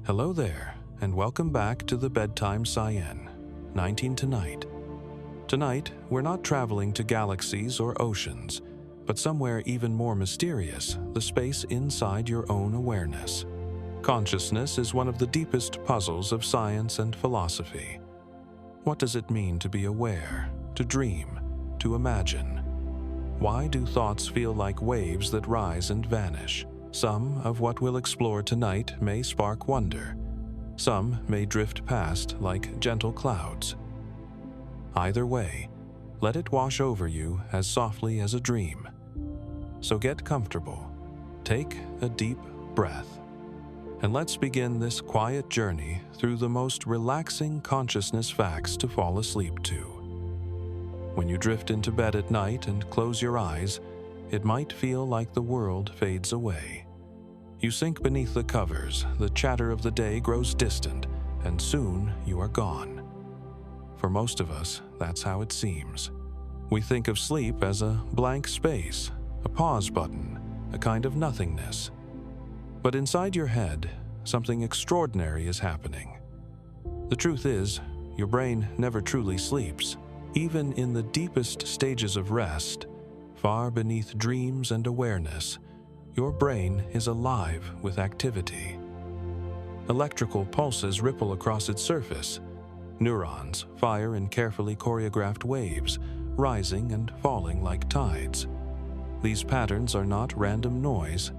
Hello there, and welcome back to the Bedtime Cyan, 19 Tonight. Tonight, we're not traveling to galaxies or oceans, but somewhere even more mysterious, the space inside your own awareness. Consciousness is one of the deepest puzzles of science and philosophy. What does it mean to be aware, to dream, to imagine? Why do thoughts feel like waves that rise and vanish? Some of what we'll explore tonight may spark wonder. Some may drift past like gentle clouds. Either way, let it wash over you as softly as a dream. So get comfortable, take a deep breath, and let's begin this quiet journey through the most relaxing consciousness facts to fall asleep to. When you drift into bed at night and close your eyes, it might feel like the world fades away. You sink beneath the covers, the chatter of the day grows distant, and soon you are gone. For most of us, that's how it seems. We think of sleep as a blank space, a pause button, a kind of nothingness. But inside your head, something extraordinary is happening. The truth is, your brain never truly sleeps. Even in the deepest stages of rest, far beneath dreams and awareness, your brain is alive with activity. Electrical pulses ripple across its surface. Neurons fire in carefully choreographed waves, rising and falling like tides. These patterns are not random noise.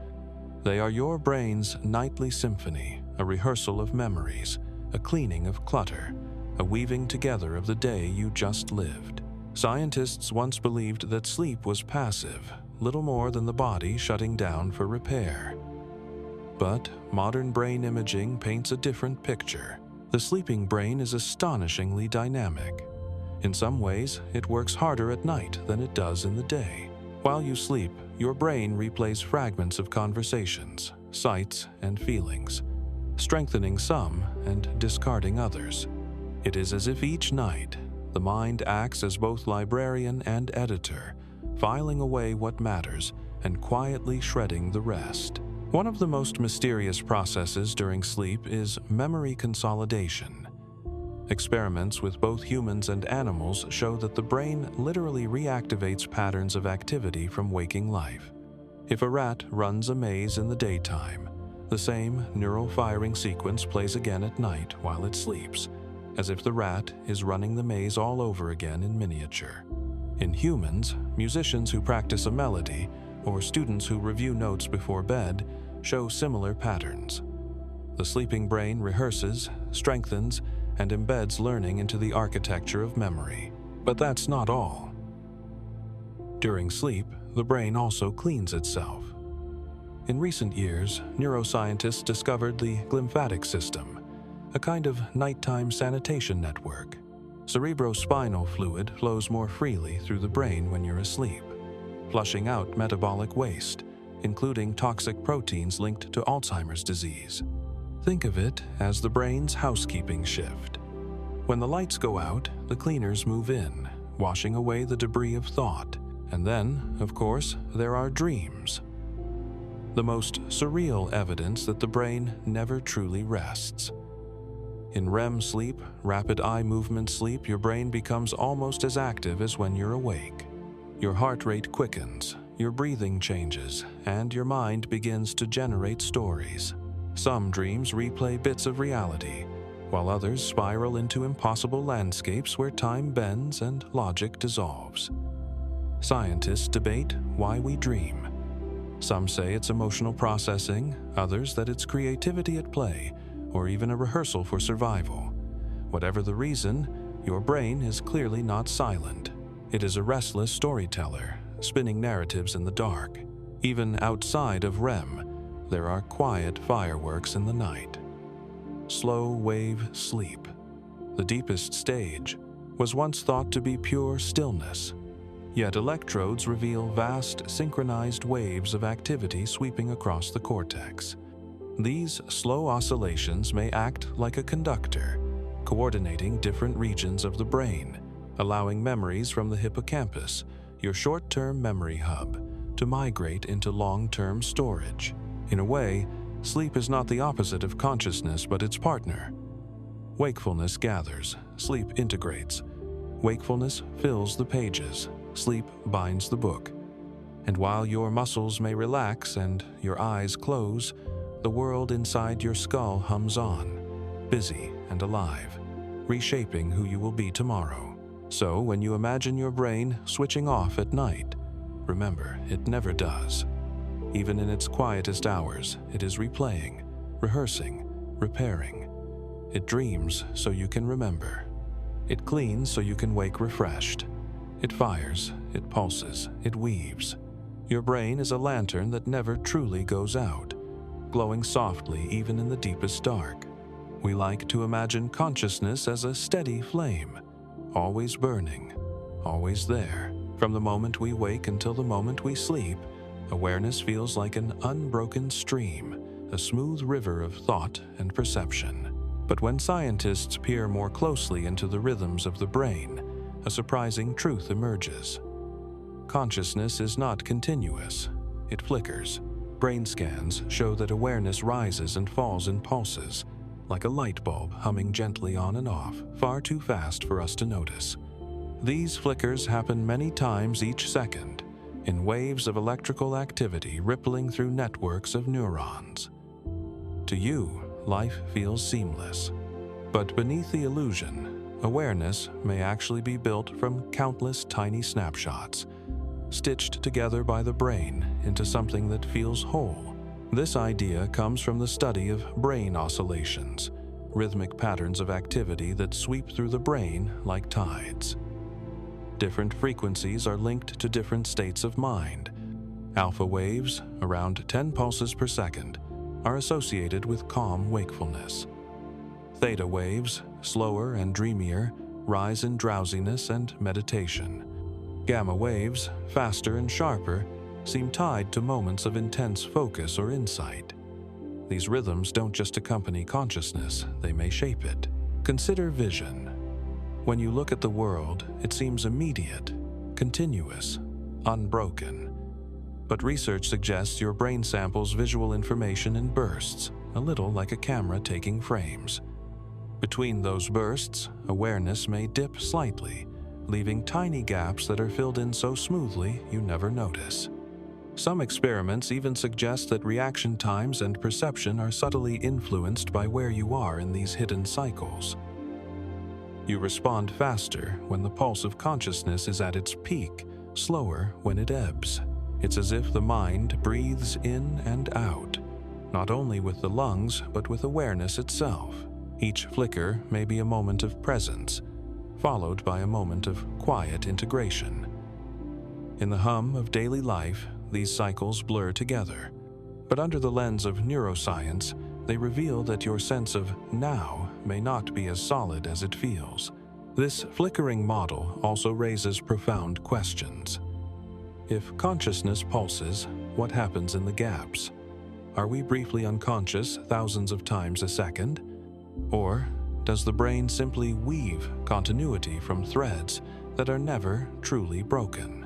They are your brain's nightly symphony, a rehearsal of memories, a cleaning of clutter, a weaving together of the day you just lived. Scientists once believed that sleep was passive, little more than the body shutting down for repair. But modern brain imaging paints a different picture. The sleeping brain is astonishingly dynamic. In some ways, it works harder at night than it does in the day. While you sleep, your brain replays fragments of conversations, sights, and feelings, strengthening some and discarding others. It is as if each night, the mind acts as both librarian and editor, filing away what matters and quietly shredding the rest. One of the most mysterious processes during sleep is memory consolidation. Experiments with both humans and animals show that the brain literally reactivates patterns of activity from waking life. If a rat runs a maze in the daytime, the same neural firing sequence plays again at night while it sleeps, as if the rat is running the maze all over again in miniature. In humans, musicians who practice a melody, or students who review notes before bed, show similar patterns. The sleeping brain rehearses, strengthens, and embeds learning into the architecture of memory. But that's not all. During sleep, the brain also cleans itself. In recent years, neuroscientists discovered the glymphatic system, a kind of nighttime sanitation network. Cerebrospinal fluid flows more freely through the brain when you're asleep, flushing out metabolic waste, including toxic proteins linked to Alzheimer's disease. Think of it as the brain's housekeeping shift. When the lights go out, the cleaners move in, washing away the debris of thought. And then, of course, there are dreams. The most surreal evidence that the brain never truly rests. In REM sleep, rapid eye movement sleep, your brain becomes almost as active as when you're awake. Your heart rate quickens, your breathing changes, and your mind begins to generate stories. Some dreams replay bits of reality, while others spiral into impossible landscapes where time bends and logic dissolves. Scientists debate why we dream. Some say it's emotional processing, others that it's creativity at play, or even a rehearsal for survival. Whatever the reason, your brain is clearly not silent. It is a restless storyteller, spinning narratives in the dark. Even outside of REM, there are quiet fireworks in the night. Slow wave sleep, the deepest stage, was once thought to be pure stillness. Yet electrodes reveal vast synchronized waves of activity sweeping across the cortex. These slow oscillations may act like a conductor, coordinating different regions of the brain, allowing memories from the hippocampus, your short-term memory hub, to migrate into long-term storage. In a way, Sleep is not the opposite of consciousness, but its partner. Wakefulness gathers, sleep integrates. Wakefulness fills the pages, sleep binds the book. And while your muscles may relax and your eyes close, the world inside your skull hums on, busy and alive, reshaping who you will be tomorrow. So when you imagine your brain switching off at night, remember, it never does. Even in its quietest hours, it is replaying, rehearsing, repairing. It dreams so you can remember. It cleans so you can wake refreshed. It fires, it pulses, it weaves. Your brain is a lantern that never truly goes out, glowing softly even in the deepest dark. We like to imagine consciousness as a steady flame, always burning, always there. From the moment we wake until the moment we sleep, awareness feels like an unbroken stream, a smooth river of thought and perception. But when scientists peer more closely into the rhythms of the brain, a surprising truth emerges. Consciousness is not continuous. It flickers. Brain scans show that awareness rises and falls in pulses, like a light bulb humming gently on and off, far too fast for us to notice. These flickers happen many times each second, in waves of electrical activity rippling through networks of neurons. To you, life feels seamless. But beneath the illusion, awareness may actually be built from countless tiny snapshots, stitched together by the brain into something that feels whole. This idea comes from the study of brain oscillations, rhythmic patterns of activity that sweep through the brain like tides. Different frequencies are linked to different states of mind. Alpha waves, around 10 pulses per second, are associated with calm wakefulness. Theta waves, slower and dreamier, rise in drowsiness and meditation. Gamma waves, faster and sharper, seem tied to moments of intense focus or insight. These rhythms don't just accompany consciousness, they may shape it. Consider vision. When you look at the world, it seems immediate, continuous, unbroken. But research suggests your brain samples visual information in bursts, a little like a camera taking frames. Between those bursts, awareness may dip slightly, leaving tiny gaps that are filled in so smoothly you never notice. Some experiments even suggest that reaction times and perception are subtly influenced by where you are in these hidden cycles. You respond faster when the pulse of consciousness is at its peak, slower when it ebbs. It's as if the mind breathes in and out, not only with the lungs, but with awareness itself. Each flicker may be a moment of presence, followed by a moment of quiet integration. In the hum of daily life, these cycles blur together, but under the lens of neuroscience, they reveal that your sense of now may not be as solid as it feels. This flickering model also raises profound questions. If consciousness pulses, what happens in the gaps? Are we briefly unconscious thousands of times a second? Or does the brain simply weave continuity from threads that are never truly broken?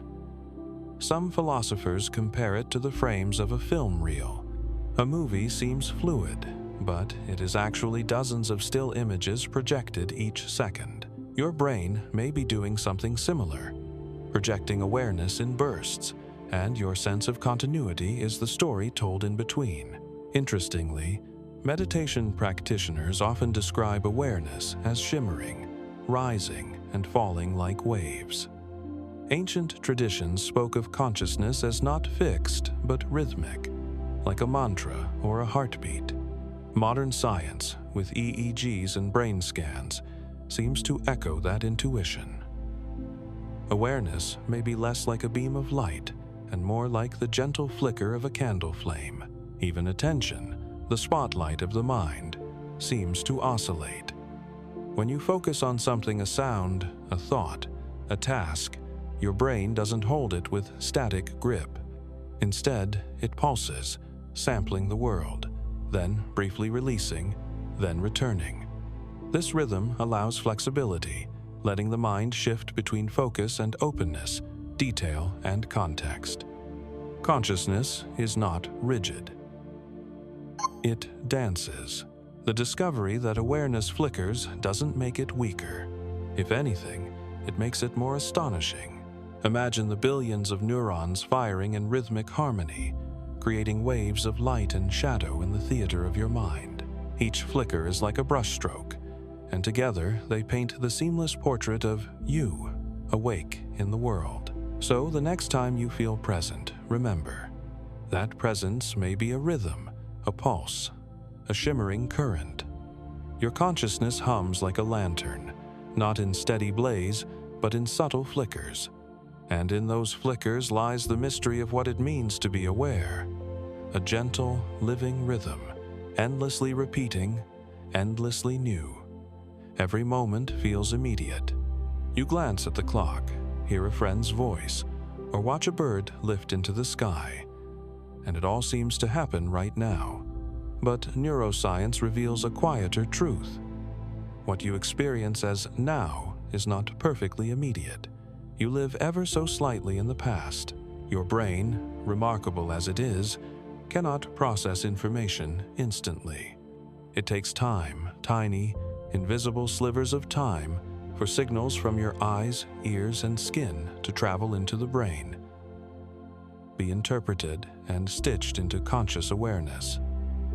Some philosophers compare it to the frames of a film reel. A movie seems fluid, but it is actually dozens of still images projected each second. Your brain may be doing something similar, projecting awareness in bursts, and your sense of continuity is the story told in between. Interestingly, meditation practitioners often describe awareness as shimmering, rising, and falling like waves. Ancient traditions spoke of consciousness as not fixed, but rhythmic, like a mantra or a heartbeat. Modern science, with EEGs and brain scans, seems to echo that intuition. Awareness may be less like a beam of light and more like the gentle flicker of a candle flame. Even attention, the spotlight of the mind, seems to oscillate. When you focus on something, a sound, a thought, a task, your brain doesn't hold it with static grip. Instead, it pulses, sampling the world, then briefly releasing, then returning. This rhythm allows flexibility, letting the mind shift between focus and openness, detail and context. Consciousness is not rigid. It dances. The discovery that awareness flickers doesn't make it weaker. If anything, it makes it more astonishing. Imagine the billions of neurons firing in rhythmic harmony, creating waves of light and shadow in the theater of your mind. Each flicker is like a brushstroke, and together they paint the seamless portrait of you, awake in the world. So the next time you feel present, remember, that presence may be a rhythm, a pulse, a shimmering current. Your consciousness hums like a lantern, not in steady blaze, but in subtle flickers. And in those flickers lies the mystery of what it means to be aware. A gentle, living rhythm, endlessly repeating, endlessly new. Every moment feels immediate. You glance at the clock, hear a friend's voice, or watch a bird lift into the sky, and it all seems to happen right now. But neuroscience reveals a quieter truth. What you experience as now is not perfectly immediate. You live ever so slightly in the past. Your brain, remarkable as it is, cannot process information instantly. It takes time, tiny, invisible slivers of time, for signals from your eyes, ears, and skin to travel into the brain, be interpreted, and stitched into conscious awareness.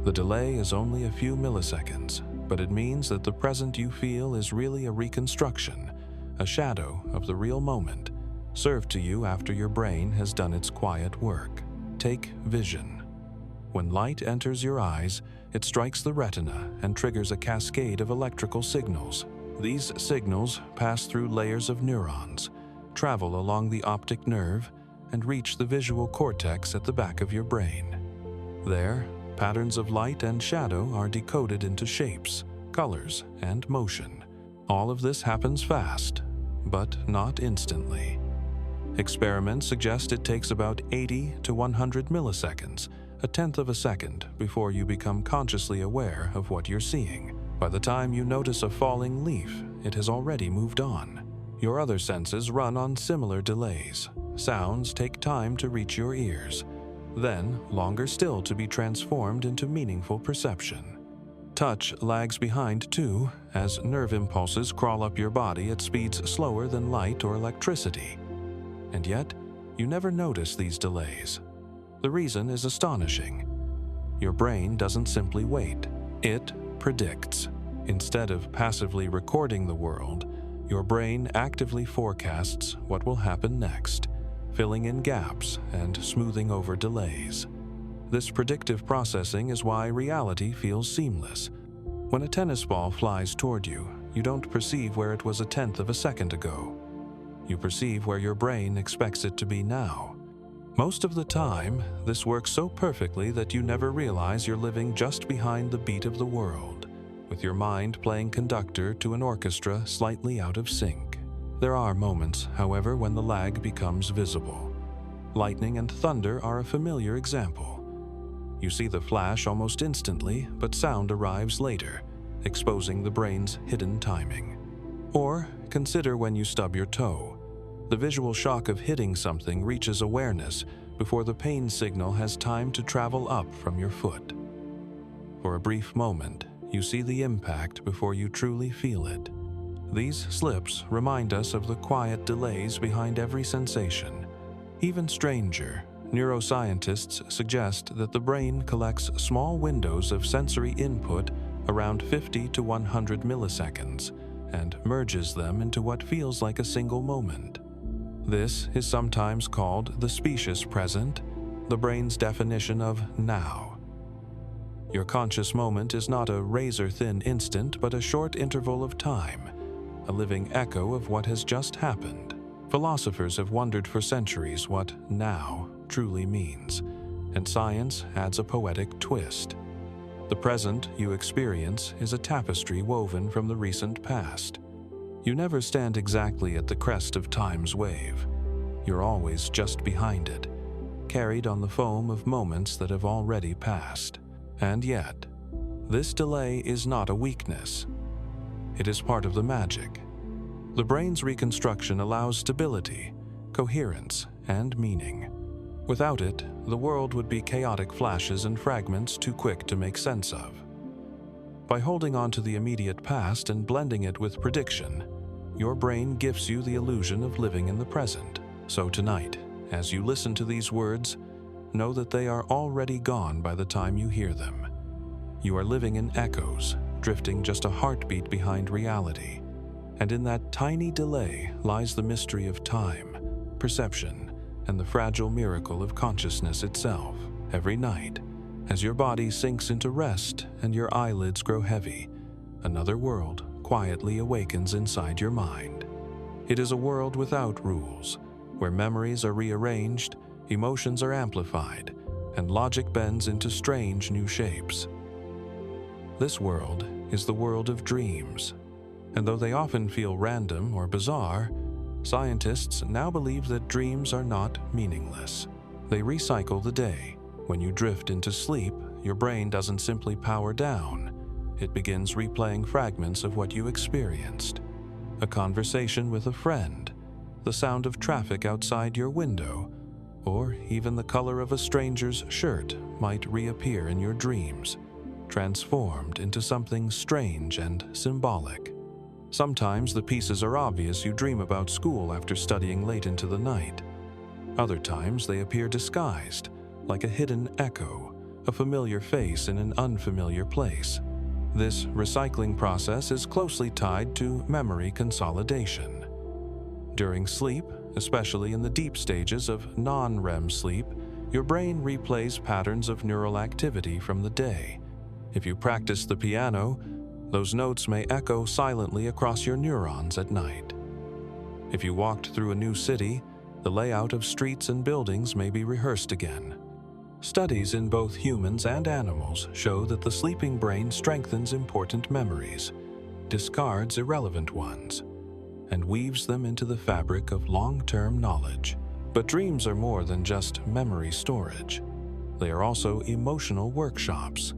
The delay is only a few milliseconds, but it means that the present you feel is really a reconstruction, a shadow of the real moment, served to you after your brain has done its quiet work. Take vision. When light enters your eyes, it strikes the retina and triggers a cascade of electrical signals. These signals pass through layers of neurons, travel along the optic nerve, and reach the visual cortex at the back of your brain. There, patterns of light and shadow are decoded into shapes, colors, and motion. All of this happens fast, but not instantly. Experiments suggest it takes about 80 to 100 milliseconds, a tenth of a second, before you become consciously aware of what you're seeing. By the time you notice a falling leaf, it has already moved on. Your other senses run on similar delays. Sounds take time to reach your ears, then longer still to be transformed into meaningful perception. Touch lags behind too, as nerve impulses crawl up your body at speeds slower than light or electricity. And yet, you never notice these delays. The reason is astonishing. Your brain doesn't simply wait, it predicts. Instead of passively recording the world, your brain actively forecasts what will happen next, filling in gaps and smoothing over delays. This predictive processing is why reality feels seamless. When a tennis ball flies toward you, you don't perceive where it was a tenth of a second ago. You perceive where your brain expects it to be now. Most of the time, this works so perfectly that you never realize you're living just behind the beat of the world, with your mind playing conductor to an orchestra slightly out of sync. There are moments, however, when the lag becomes visible. Lightning and thunder are a familiar example. You see the flash almost instantly, but sound arrives later, exposing the brain's hidden timing. Or consider when you stub your toe. The visual shock of hitting something reaches awareness before the pain signal has time to travel up from your foot. For a brief moment, you see the impact before you truly feel it. These slips remind us of the quiet delays behind every sensation. Even stranger, neuroscientists suggest that the brain collects small windows of sensory input around 50 to 100 milliseconds and merges them into what feels like a single moment. This is sometimes called the specious present, the brain's definition of now. Your conscious moment is not a razor-thin instant, but a short interval of time, a living echo of what has just happened. Philosophers have wondered for centuries what now truly means, and science adds a poetic twist. The present you experience is a tapestry woven from the recent past. You never stand exactly at the crest of time's wave. You're always just behind it, carried on the foam of moments that have already passed. And yet, this delay is not a weakness. It is part of the magic. The brain's reconstruction allows stability, coherence, and meaning. Without it, the world would be chaotic flashes and fragments too quick to make sense of. By holding on to the immediate past and blending it with prediction, your brain gifts you the illusion of living in the present. So tonight, as you listen to these words, know that they are already gone by the time you hear them. You are living in echoes, drifting just a heartbeat behind reality. And in that tiny delay lies the mystery of time, perception, and the fragile miracle of consciousness itself. Every night, as your body sinks into rest and your eyelids grow heavy, another world quietly awakens inside your mind. It is a world without rules, where memories are rearranged, emotions are amplified, and logic bends into strange new shapes. This world is the world of dreams, and though they often feel random or bizarre, scientists now believe that dreams are not meaningless. They recycle the day. When you drift into sleep, your brain doesn't simply power down. It begins replaying fragments of what you experienced. A conversation with a friend, the sound of traffic outside your window, or even the color of a stranger's shirt might reappear in your dreams, transformed into something strange and symbolic. Sometimes the pieces are obvious. You dream about school after studying late into the night. Other times they appear disguised, like a hidden echo, a familiar face in an unfamiliar place. This recycling process is closely tied to memory consolidation. During sleep, especially in the deep stages of non-REM sleep, your brain replays patterns of neural activity from the day. If you practice the piano, those notes may echo silently across your neurons at night. If you walked through a new city, the layout of streets and buildings may be rehearsed again. Studies in both humans and animals show that the sleeping brain strengthens important memories, discards irrelevant ones, and weaves them into the fabric of long-term knowledge. But dreams are more than just memory storage. They are also emotional workshops.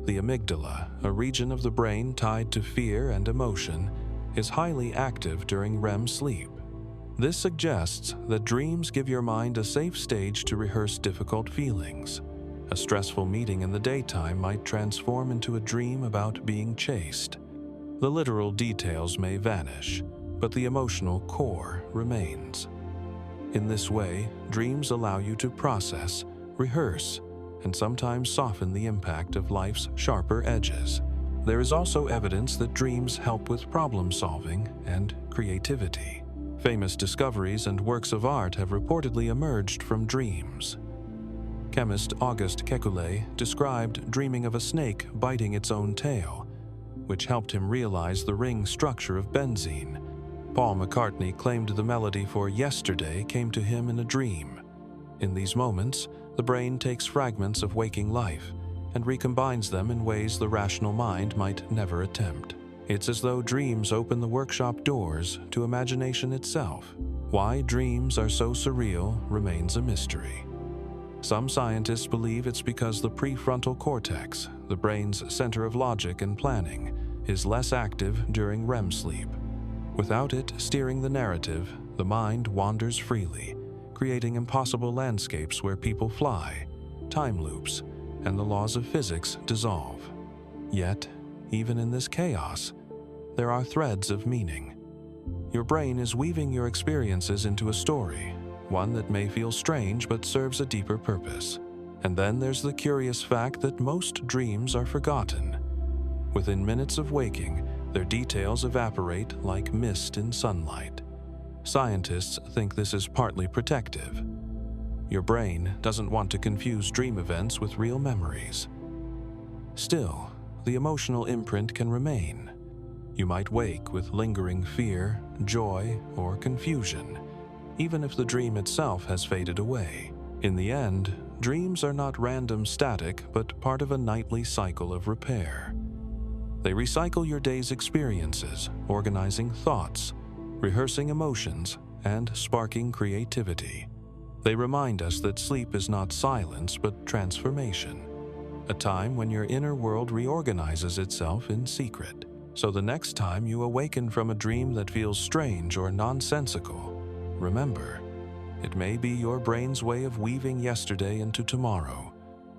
The amygdala, a region of the brain tied to fear and emotion, is highly active during REM sleep. This suggests that dreams give your mind a safe stage to rehearse difficult feelings. A stressful meeting in the daytime might transform into a dream about being chased. The literal details may vanish, but the emotional core remains. In this way, dreams allow you to process, rehearse, and sometimes soften the impact of life's sharper edges. There is also evidence that dreams help with problem-solving and creativity. Famous discoveries and works of art have reportedly emerged from dreams. Chemist Auguste Kekulé described dreaming of a snake biting its own tail, which helped him realize the ring structure of benzene. Paul McCartney claimed the melody for Yesterday came to him in a dream. In these moments, the brain takes fragments of waking life and recombines them in ways the rational mind might never attempt. It's as though dreams open the workshop doors to imagination itself. Why dreams are so surreal remains a mystery. Some scientists believe it's because the prefrontal cortex, the brain's center of logic and planning, is less active during REM sleep. Without it steering the narrative, the mind wanders freely, creating impossible landscapes where people fly, time loops, and the laws of physics dissolve. Yet, even in this chaos, there are threads of meaning. Your brain is weaving your experiences into a story, one that may feel strange but serves a deeper purpose. And then there's the curious fact that most dreams are forgotten. Within minutes of waking, their details evaporate like mist in sunlight. Scientists think this is partly protective. Your brain doesn't want to confuse dream events with real memories. Still, the emotional imprint can remain. You might wake with lingering fear, joy, or confusion, even if the dream itself has faded away. In the end, dreams are not random static, but part of a nightly cycle of repair. They recycle your day's experiences, organizing thoughts, rehearsing emotions, and sparking creativity. They remind us that sleep is not silence, but transformation, a time when your inner world reorganizes itself in secret. So the next time you awaken from a dream that feels strange or nonsensical, remember, It may be your brain's way of weaving yesterday into tomorrow,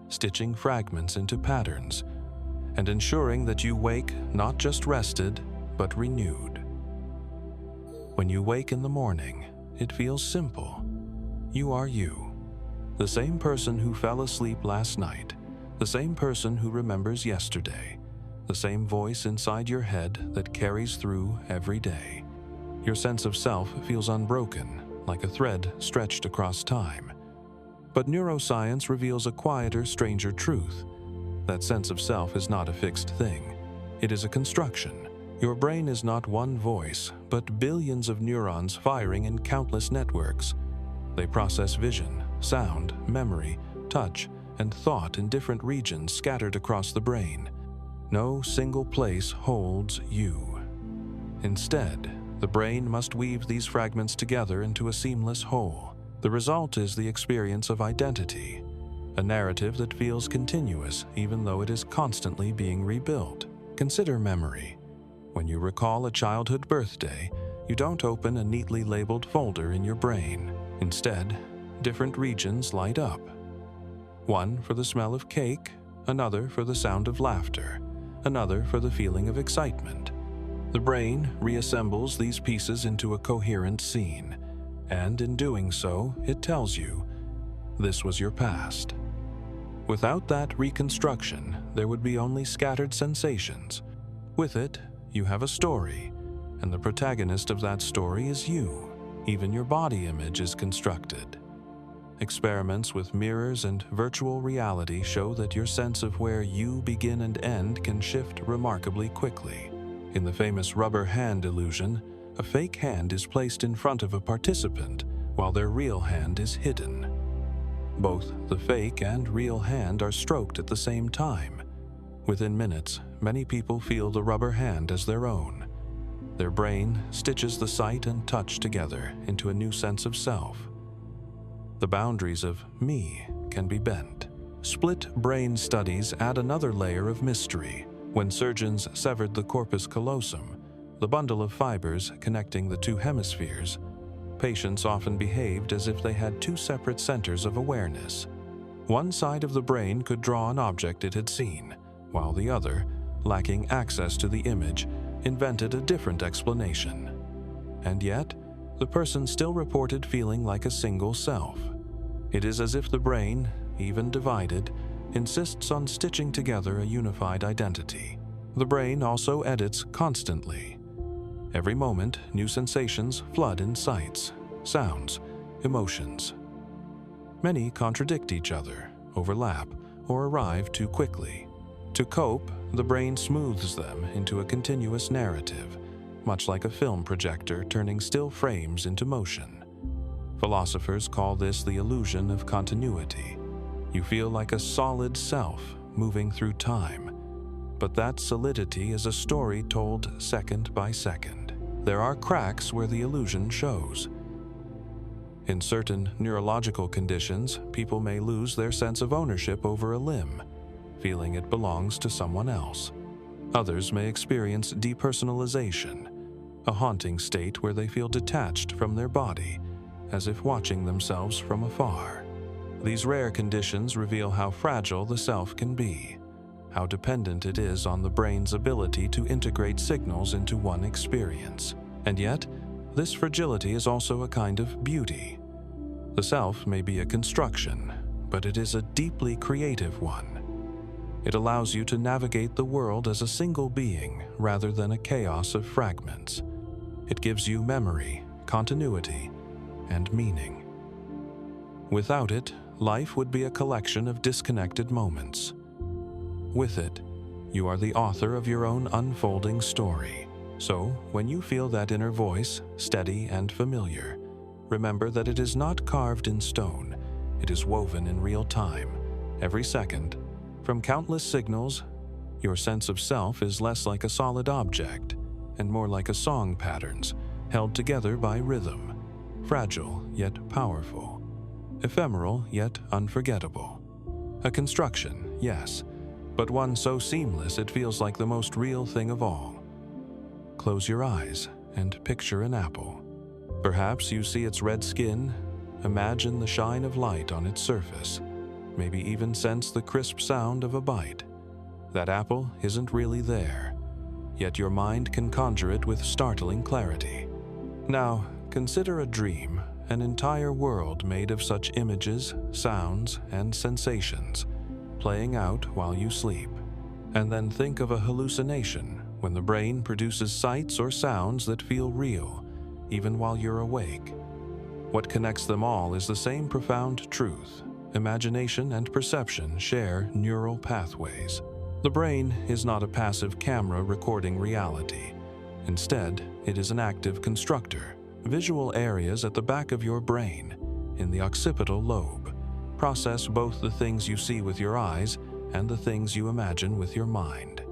stitching fragments into patterns, and ensuring that you wake not just rested, but renewed. When you wake in the morning, it feels simple. You are you, the same person who fell asleep last night, the same person who remembers yesterday, the same voice inside your head that carries through every day. Your sense of self feels unbroken, like a thread stretched across time. But neuroscience reveals a quieter, stranger truth. That sense of self is not a fixed thing. It is a construction. Your brain is not one voice, but billions of neurons firing in countless networks. They process vision, sound, memory, touch, and thought in different regions scattered across the brain. No single place holds you. Instead, the brain must weave these fragments together into a seamless whole. The result is the experience of identity, a narrative that feels continuous even though it is constantly being rebuilt. Consider memory. When you recall a childhood birthday, you don't open a neatly labeled folder in your brain. Instead, different regions light up. One for the smell of cake, another for the sound of laughter, another for the feeling of excitement. The brain reassembles these pieces into a coherent scene, and in doing so, it tells you, this was your past. Without that reconstruction, there would be only scattered sensations. With it, you have a story, and the protagonist of that story is you. Even your body image is constructed. Experiments with mirrors and virtual reality show that your sense of where you begin and end can shift remarkably quickly. In the famous rubber hand illusion, a fake hand is placed in front of a participant while their real hand is hidden. Both the fake and real hand are stroked at the same time. Within minutes, many people feel the rubber hand as their own. Their brain stitches the sight and touch together into a new sense of self. The boundaries of me can be bent. Split brain studies add another layer of mystery. When surgeons severed the corpus callosum, the bundle of fibers connecting the two hemispheres, patients often behaved as if they had two separate centers of awareness. One side of the brain could draw an object it had seen, while the other, lacking access to the image, invented a different explanation. And yet, the person still reported feeling like a single self. It is as if the brain, even divided, insists on stitching together a unified identity. The brain also edits constantly. Every moment, new sensations flood in sights, sounds, emotions. Many contradict each other, overlap, or arrive too quickly. To cope, the brain smooths them into a continuous narrative, much like a film projector turning still frames into motion. Philosophers call this the illusion of continuity. You feel like a solid self moving through time, but that solidity is a story told second by second. There are cracks where the illusion shows. In certain neurological conditions, people may lose their sense of ownership over a limb, feeling it belongs to someone else. Others may experience depersonalization, a haunting state where they feel detached from their body, as if watching themselves from afar. These rare conditions reveal how fragile the self can be, how dependent it is on the brain's ability to integrate signals into one experience. And yet, this fragility is also a kind of beauty. The self may be a construction, but it is a deeply creative one. It allows you to navigate the world as a single being rather than a chaos of fragments. It gives you memory, continuity, and meaning. Without it, life would be a collection of disconnected moments. With it, you are the author of your own unfolding story. So, when you feel that inner voice, steady and familiar, remember that it is not carved in stone. It is woven in real time, every second. From countless signals, your sense of self is less like a solid object and more like a song patterns held together by rhythm, fragile yet powerful, ephemeral yet unforgettable. A construction, yes, but one so seamless it feels like the most real thing of all. Close your eyes and picture an apple. Perhaps you see its red skin, imagine the shine of light on its surface, maybe even sense the crisp sound of a bite. That apple isn't really there, yet your mind can conjure it with startling clarity. Now, consider a dream, an entire world made of such images, sounds, and sensations, playing out while you sleep. And then think of a hallucination, when the brain produces sights or sounds that feel real, even while you're awake. What connects them all is the same profound truth. Imagination and perception share neural pathways. The brain is not a passive camera recording reality. Instead, it is an active constructor. Visual areas at the back of your brain, in the occipital lobe, process both the things you see with your eyes and the things you imagine with your mind.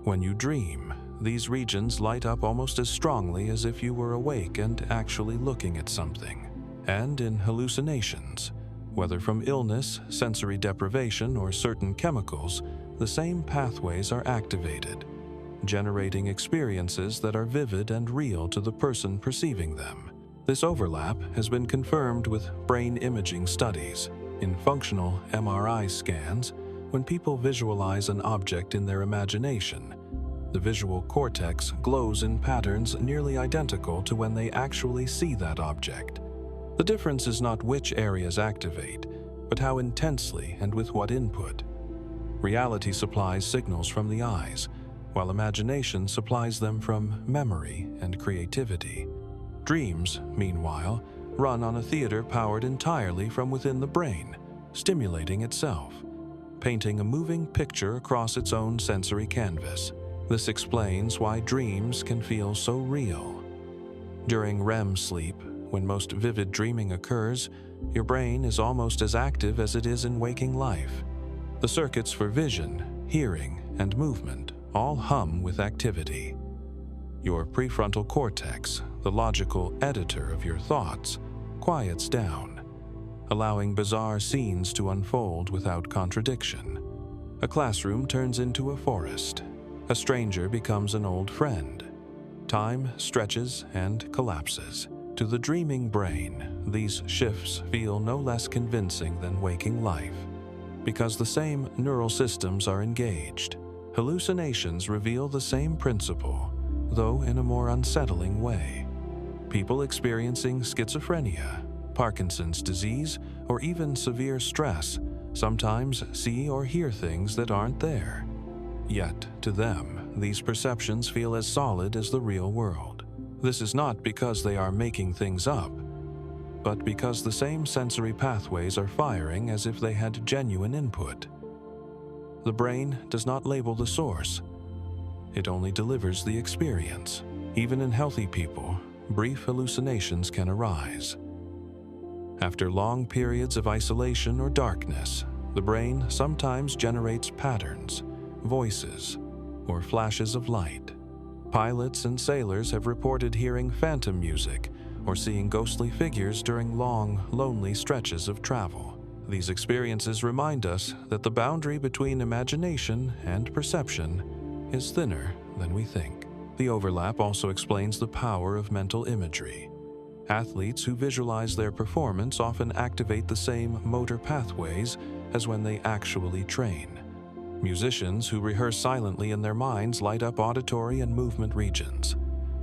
When you dream, these regions light up almost as strongly as if you were awake and actually looking at something. And in hallucinations, whether from illness, sensory deprivation, or certain chemicals, the same pathways are activated, generating experiences that are vivid and real to the person perceiving them. This overlap has been confirmed with brain imaging studies. In functional MRI scans, when people visualize an object in their imagination, the visual cortex glows in patterns nearly identical to when they actually see that object. The difference is not which areas activate, but how intensely and with what input. Reality supplies signals from the eyes, while imagination supplies them from memory and creativity. Dreams, meanwhile, run on a theater powered entirely from within the brain, stimulating itself, painting a moving picture across its own sensory canvas. This explains why dreams can feel so real. During REM sleep, when most vivid dreaming occurs, your brain is almost as active as it is in waking life. The circuits for vision, hearing, and movement all hum with activity. Your prefrontal cortex, the logical editor of your thoughts, quiets down, allowing bizarre scenes to unfold without contradiction. A classroom turns into a forest. A stranger becomes an old friend. Time stretches and collapses. To the dreaming brain, these shifts feel no less convincing than waking life, because the same neural systems are engaged. Hallucinations reveal the same principle, though in a more unsettling way. People experiencing schizophrenia, Parkinson's disease, or even severe stress sometimes see or hear things that aren't there. Yet, to them, these perceptions feel as solid as the real world. This is not because they are making things up, but because the same sensory pathways are firing as if they had genuine input. The brain does not label the source. It only delivers the experience. Even in healthy people, brief hallucinations can arise. After long periods of isolation or darkness, the brain sometimes generates patterns, voices, or flashes of light. Pilots and sailors have reported hearing phantom music or seeing ghostly figures during long, lonely stretches of travel. These experiences remind us that the boundary between imagination and perception is thinner than we think. The overlap also explains the power of mental imagery. Athletes who visualize their performance often activate the same motor pathways as when they actually train. Musicians who rehearse silently in their minds light up auditory and movement regions.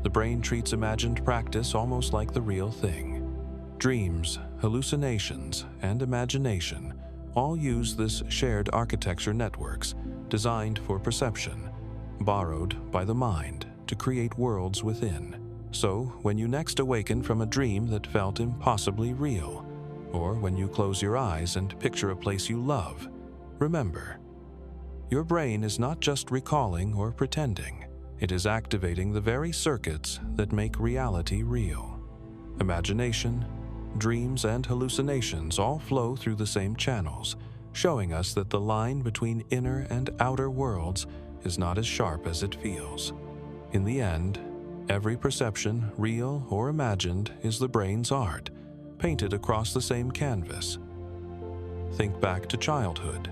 The brain treats imagined practice almost like the real thing. Dreams, hallucinations, and imagination all use this shared architecture networks designed for perception, borrowed by the mind to create worlds within. So, when you next awaken from a dream that felt impossibly real, or when you close your eyes and picture a place you love, remember, your brain is not just recalling or pretending. It is activating the very circuits that make reality real. Imagination, dreams, and hallucinations all flow through the same channels, showing us that the line between inner and outer worlds is not as sharp as it feels. In the end, every perception, real or imagined, is the brain's art, painted across the same canvas. Think back to childhood.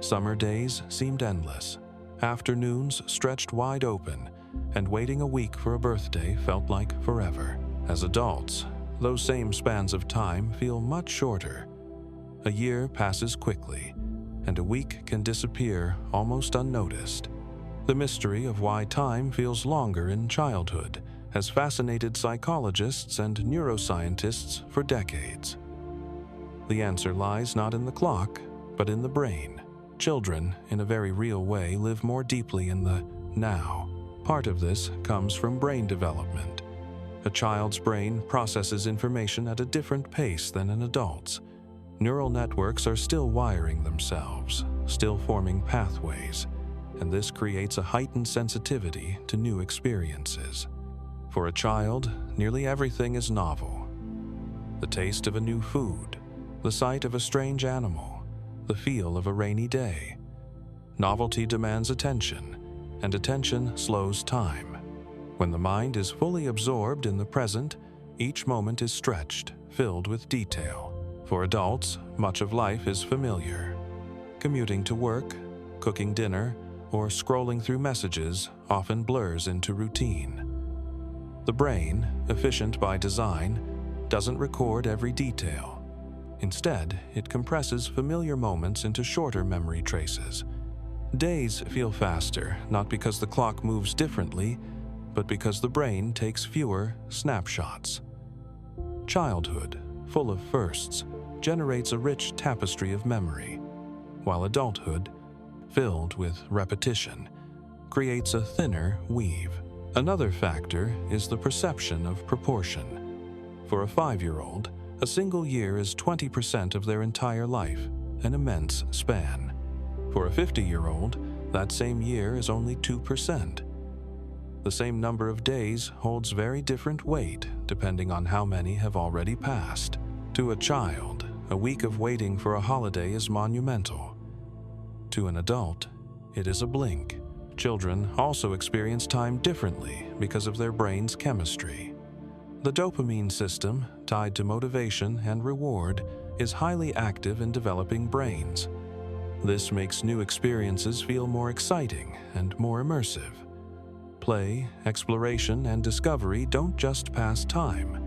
Summer days seemed endless. Afternoons stretched wide open, and waiting a week for a birthday felt like forever. As adults, those same spans of time feel much shorter. A year passes quickly, and a week can disappear almost unnoticed. The mystery of why time feels longer in childhood has fascinated psychologists and neuroscientists for decades. The answer lies not in the clock, but in the brain. Children, in a very real way, live more deeply in the now. Part of this comes from brain development. A child's brain processes information at a different pace than an adult's. Neural networks are still wiring themselves, still forming pathways, and this creates a heightened sensitivity to new experiences. For a child, nearly everything is novel. The taste of a new food, the sight of a strange animal, the feel of a rainy day. Novelty demands attention, and attention slows time. When the mind is fully absorbed in the present, each moment is stretched, filled with detail. For adults, much of life is familiar. Commuting to work, cooking dinner, or scrolling through messages often blurs into routine. The brain, efficient by design, doesn't record every detail. Instead, it compresses familiar moments into shorter memory traces. Days feel faster, not because the clock moves differently, but because the brain takes fewer snapshots. Childhood, full of firsts, generates a rich tapestry of memory, while adulthood, filled with repetition, creates a thinner weave. Another factor is the perception of proportion. For a 5-year-old, a single year is 20% of their entire life, an immense span. For a 50-year-old, that same year is only 2%. The same number of days holds very different weight depending on how many have already passed. To a child, a week of waiting for a holiday is monumental. To an adult, it is a blink. Children also experience time differently because of their brain's chemistry. The dopamine system, tied to motivation and reward, is highly active in developing brains. This makes new experiences feel more exciting and more immersive. Play, exploration, and discovery don't just pass time,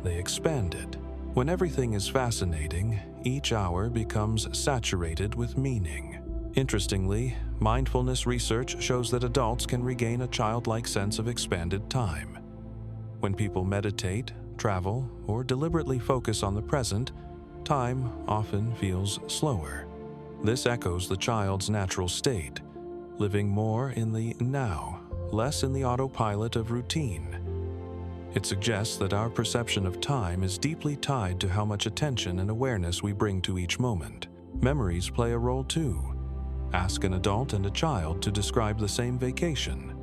they expand it. When everything is fascinating, each hour becomes saturated with meaning. Interestingly, mindfulness research shows that adults can regain a childlike sense of expanded time. When people meditate, travel, or deliberately focus on the present, time often feels slower. This echoes the child's natural state, living more in the now, less in the autopilot of routine. It suggests that our perception of time is deeply tied to how much attention and awareness we bring to each moment. Memories play a role too. Ask an adult and a child to describe the same vacation.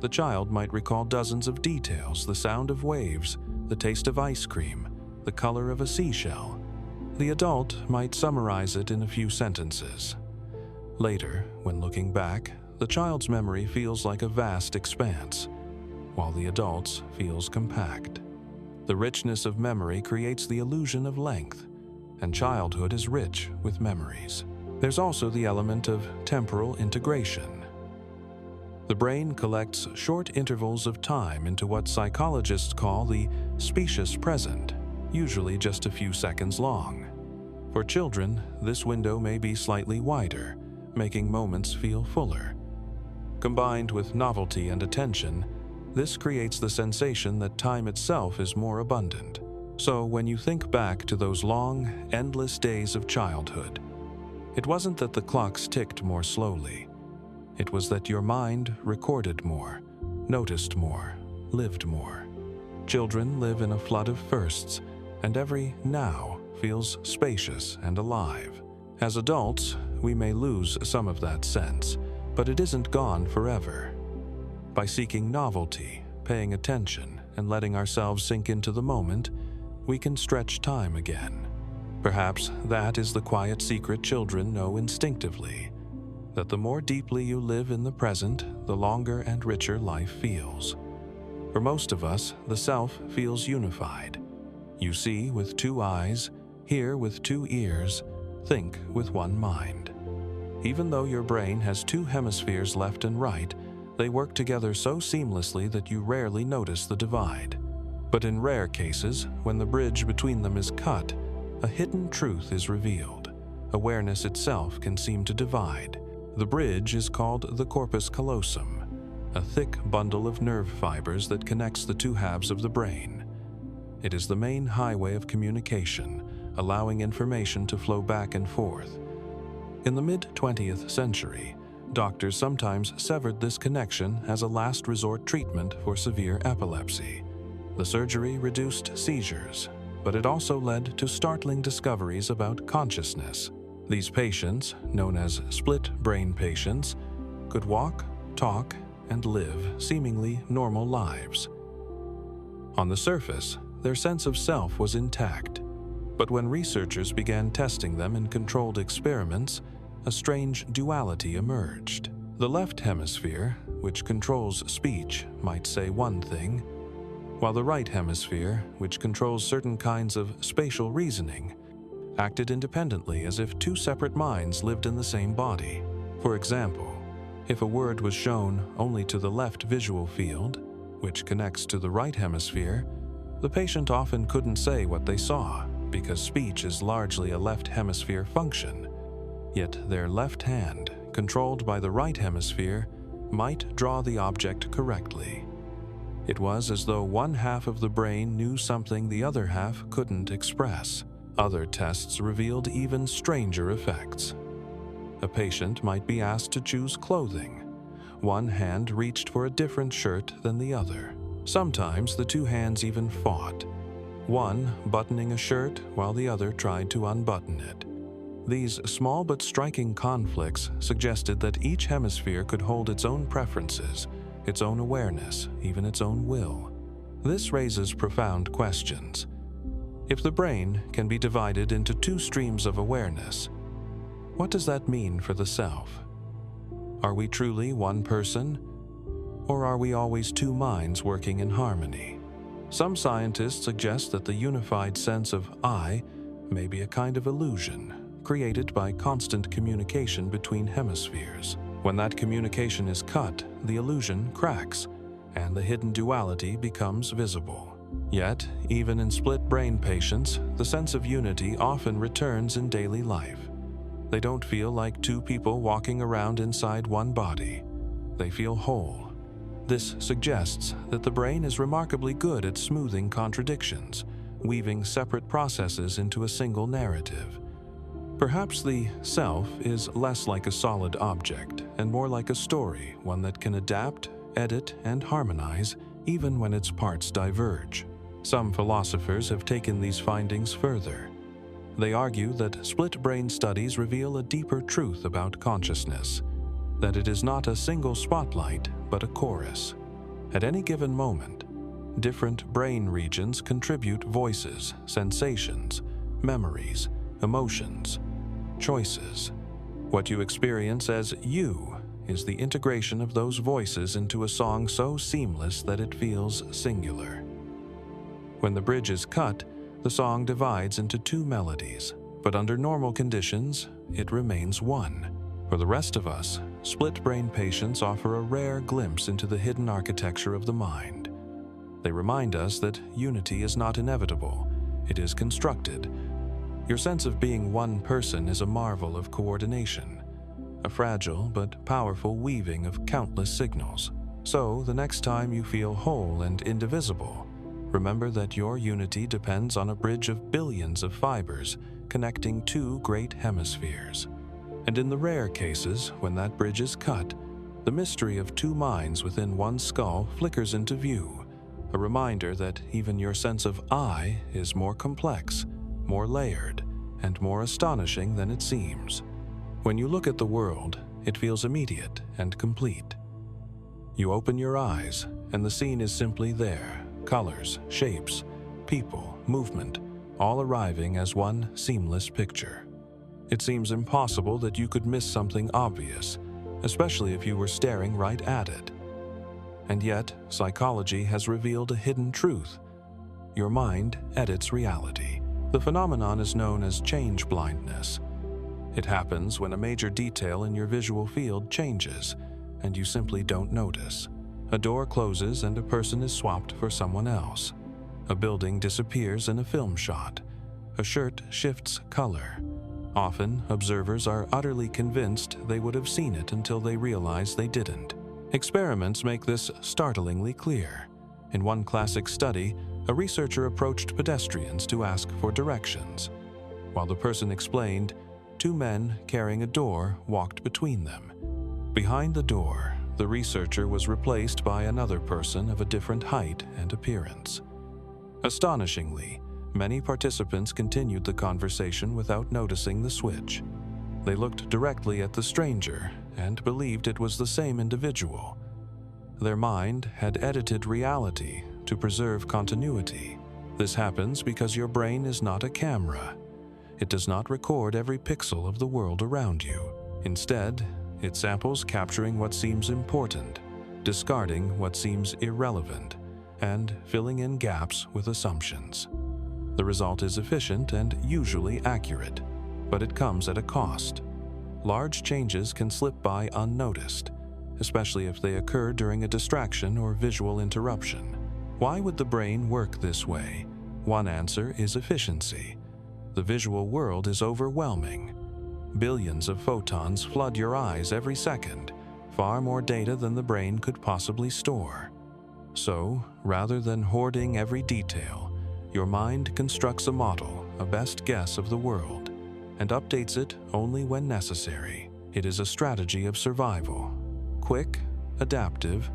The child might recall dozens of details: the sound of waves, the taste of ice cream, the color of a seashell. The adult might summarize it in a few sentences. Later, when looking back, the child's memory feels like a vast expanse, while the adult's feels compact. The richness of memory creates the illusion of length, and childhood is rich with memories. There's also the element of temporal integration. The brain collects short intervals of time into what psychologists call the specious present, usually just a few seconds long. For children, this window may be slightly wider, making moments feel fuller. Combined with novelty and attention, this creates the sensation that time itself is more abundant. So when you think back to those long, endless days of childhood, it wasn't that the clocks ticked more slowly. It was that your mind recorded more, noticed more, lived more. Children live in a flood of firsts, and every now feels spacious and alive. As adults, we may lose some of that sense, but it isn't gone forever. By seeking novelty, paying attention, and letting ourselves sink into the moment, we can stretch time again. Perhaps that is the quiet secret children know instinctively, that the more deeply you live in the present, the longer and richer life feels. For most of us, the self feels unified. You see with 2 eyes, hear with 2 ears, think with 1 mind. Even though your brain has 2 hemispheres left and right, they work together so seamlessly that you rarely notice the divide. But in rare cases, when the bridge between them is cut, a hidden truth is revealed. Awareness itself can seem to divide. The bridge is called the corpus callosum, a thick bundle of nerve fibers that connects the two halves of the brain. It is the main highway of communication, allowing information to flow back and forth. In the mid-20th century, doctors sometimes severed this connection as a last resort treatment for severe epilepsy. The surgery reduced seizures, but it also led to startling discoveries about consciousness. These patients, known as split brain patients, could walk, talk, and live seemingly normal lives. On the surface, their sense of self was intact, but when researchers began testing them in controlled experiments, a strange duality emerged. The left hemisphere, which controls speech, might say one thing, while the right hemisphere, which controls certain kinds of spatial reasoning, acted independently as if two separate minds lived in the same body. For example, if a word was shown only to the left visual field, which connects to the right hemisphere, the patient often couldn't say what they saw because speech is largely a left hemisphere function. Yet their left hand, controlled by the right hemisphere, might draw the object correctly. It was as though one half of the brain knew something the other half couldn't express. Other tests revealed even stranger effects. A patient might be asked to choose clothing. One hand reached for a different shirt than the other. Sometimes the two hands even fought, one buttoning a shirt while the other tried to unbutton it. These small but striking conflicts suggested that each hemisphere could hold its own preferences, its own awareness, even its own will. This raises profound questions. If the brain can be divided into two streams of awareness, what does that mean for the self? Are we truly one person, or are we always two minds working in harmony? Some scientists suggest that the unified sense of I may be a kind of illusion created by constant communication between hemispheres. When that communication is cut, the illusion cracks, and the hidden duality becomes visible. Yet, even in split brain patients, the sense of unity often returns in daily life. They don't feel like two people walking around inside one body. They feel whole. This suggests that the brain is remarkably good at smoothing contradictions, weaving separate processes into a single narrative. Perhaps the self is less like a solid object and more like a story, one that can adapt, edit, and harmonize even when its parts diverge. Some philosophers have taken these findings further. They argue that split brain studies reveal a deeper truth about consciousness, that it is not a single spotlight, but a chorus. At any given moment, different brain regions contribute voices, sensations, memories, emotions, choices. What you experience as you is the integration of those voices into a song so seamless that it feels singular. When the bridge is cut, the song divides into two melodies, but under normal conditions, it remains one. For the rest of us, split brain patients offer a rare glimpse into the hidden architecture of the mind. They remind us that unity is not inevitable, it is constructed. Your sense of being one person is a marvel of coordination, a fragile but powerful weaving of countless signals. So, the next time you feel whole and indivisible, remember that your unity depends on a bridge of billions of fibers connecting two great hemispheres. And in the rare cases when that bridge is cut, the mystery of two minds within one skull flickers into view, a reminder that even your sense of I is more complex, more layered, and more astonishing than it seems. When you look at the world, it feels immediate and complete. You open your eyes, and the scene is simply there. Colors, shapes, people, movement, all arriving as one seamless picture. It seems impossible that you could miss something obvious, especially if you were staring right at it. And yet, psychology has revealed a hidden truth. Your mind edits reality. The phenomenon is known as change blindness. It happens when a major detail in your visual field changes, and you simply don't notice. A door closes and a person is swapped for someone else. A building disappears in a film shot. A shirt shifts color. Often, observers are utterly convinced they would have seen it until they realize they didn't. Experiments make this startlingly clear. In one classic study, a researcher approached pedestrians to ask for directions. While the person explained, two men carrying a door walked between them. Behind the door, the researcher was replaced by another person of a different height and appearance. Astonishingly, many participants continued the conversation without noticing the switch. They looked directly at the stranger and believed it was the same individual. Their mind had edited reality to preserve continuity. This happens because your brain is not a camera. It does not record every pixel of the world around you. Instead, it samples capturing what seems important, discarding what seems irrelevant, and filling in gaps with assumptions. The result is efficient and usually accurate, but it comes at a cost. Large changes can slip by unnoticed, especially if they occur during a distraction or visual interruption. Why would the brain work this way? One answer is efficiency. The visual world is overwhelming. Billions of photons flood your eyes every second, far more data than the brain could possibly store. So, rather than hoarding every detail, your mind constructs a model, a best guess of the world, and updates it only when necessary. It is a strategy of survival, quick, adaptive,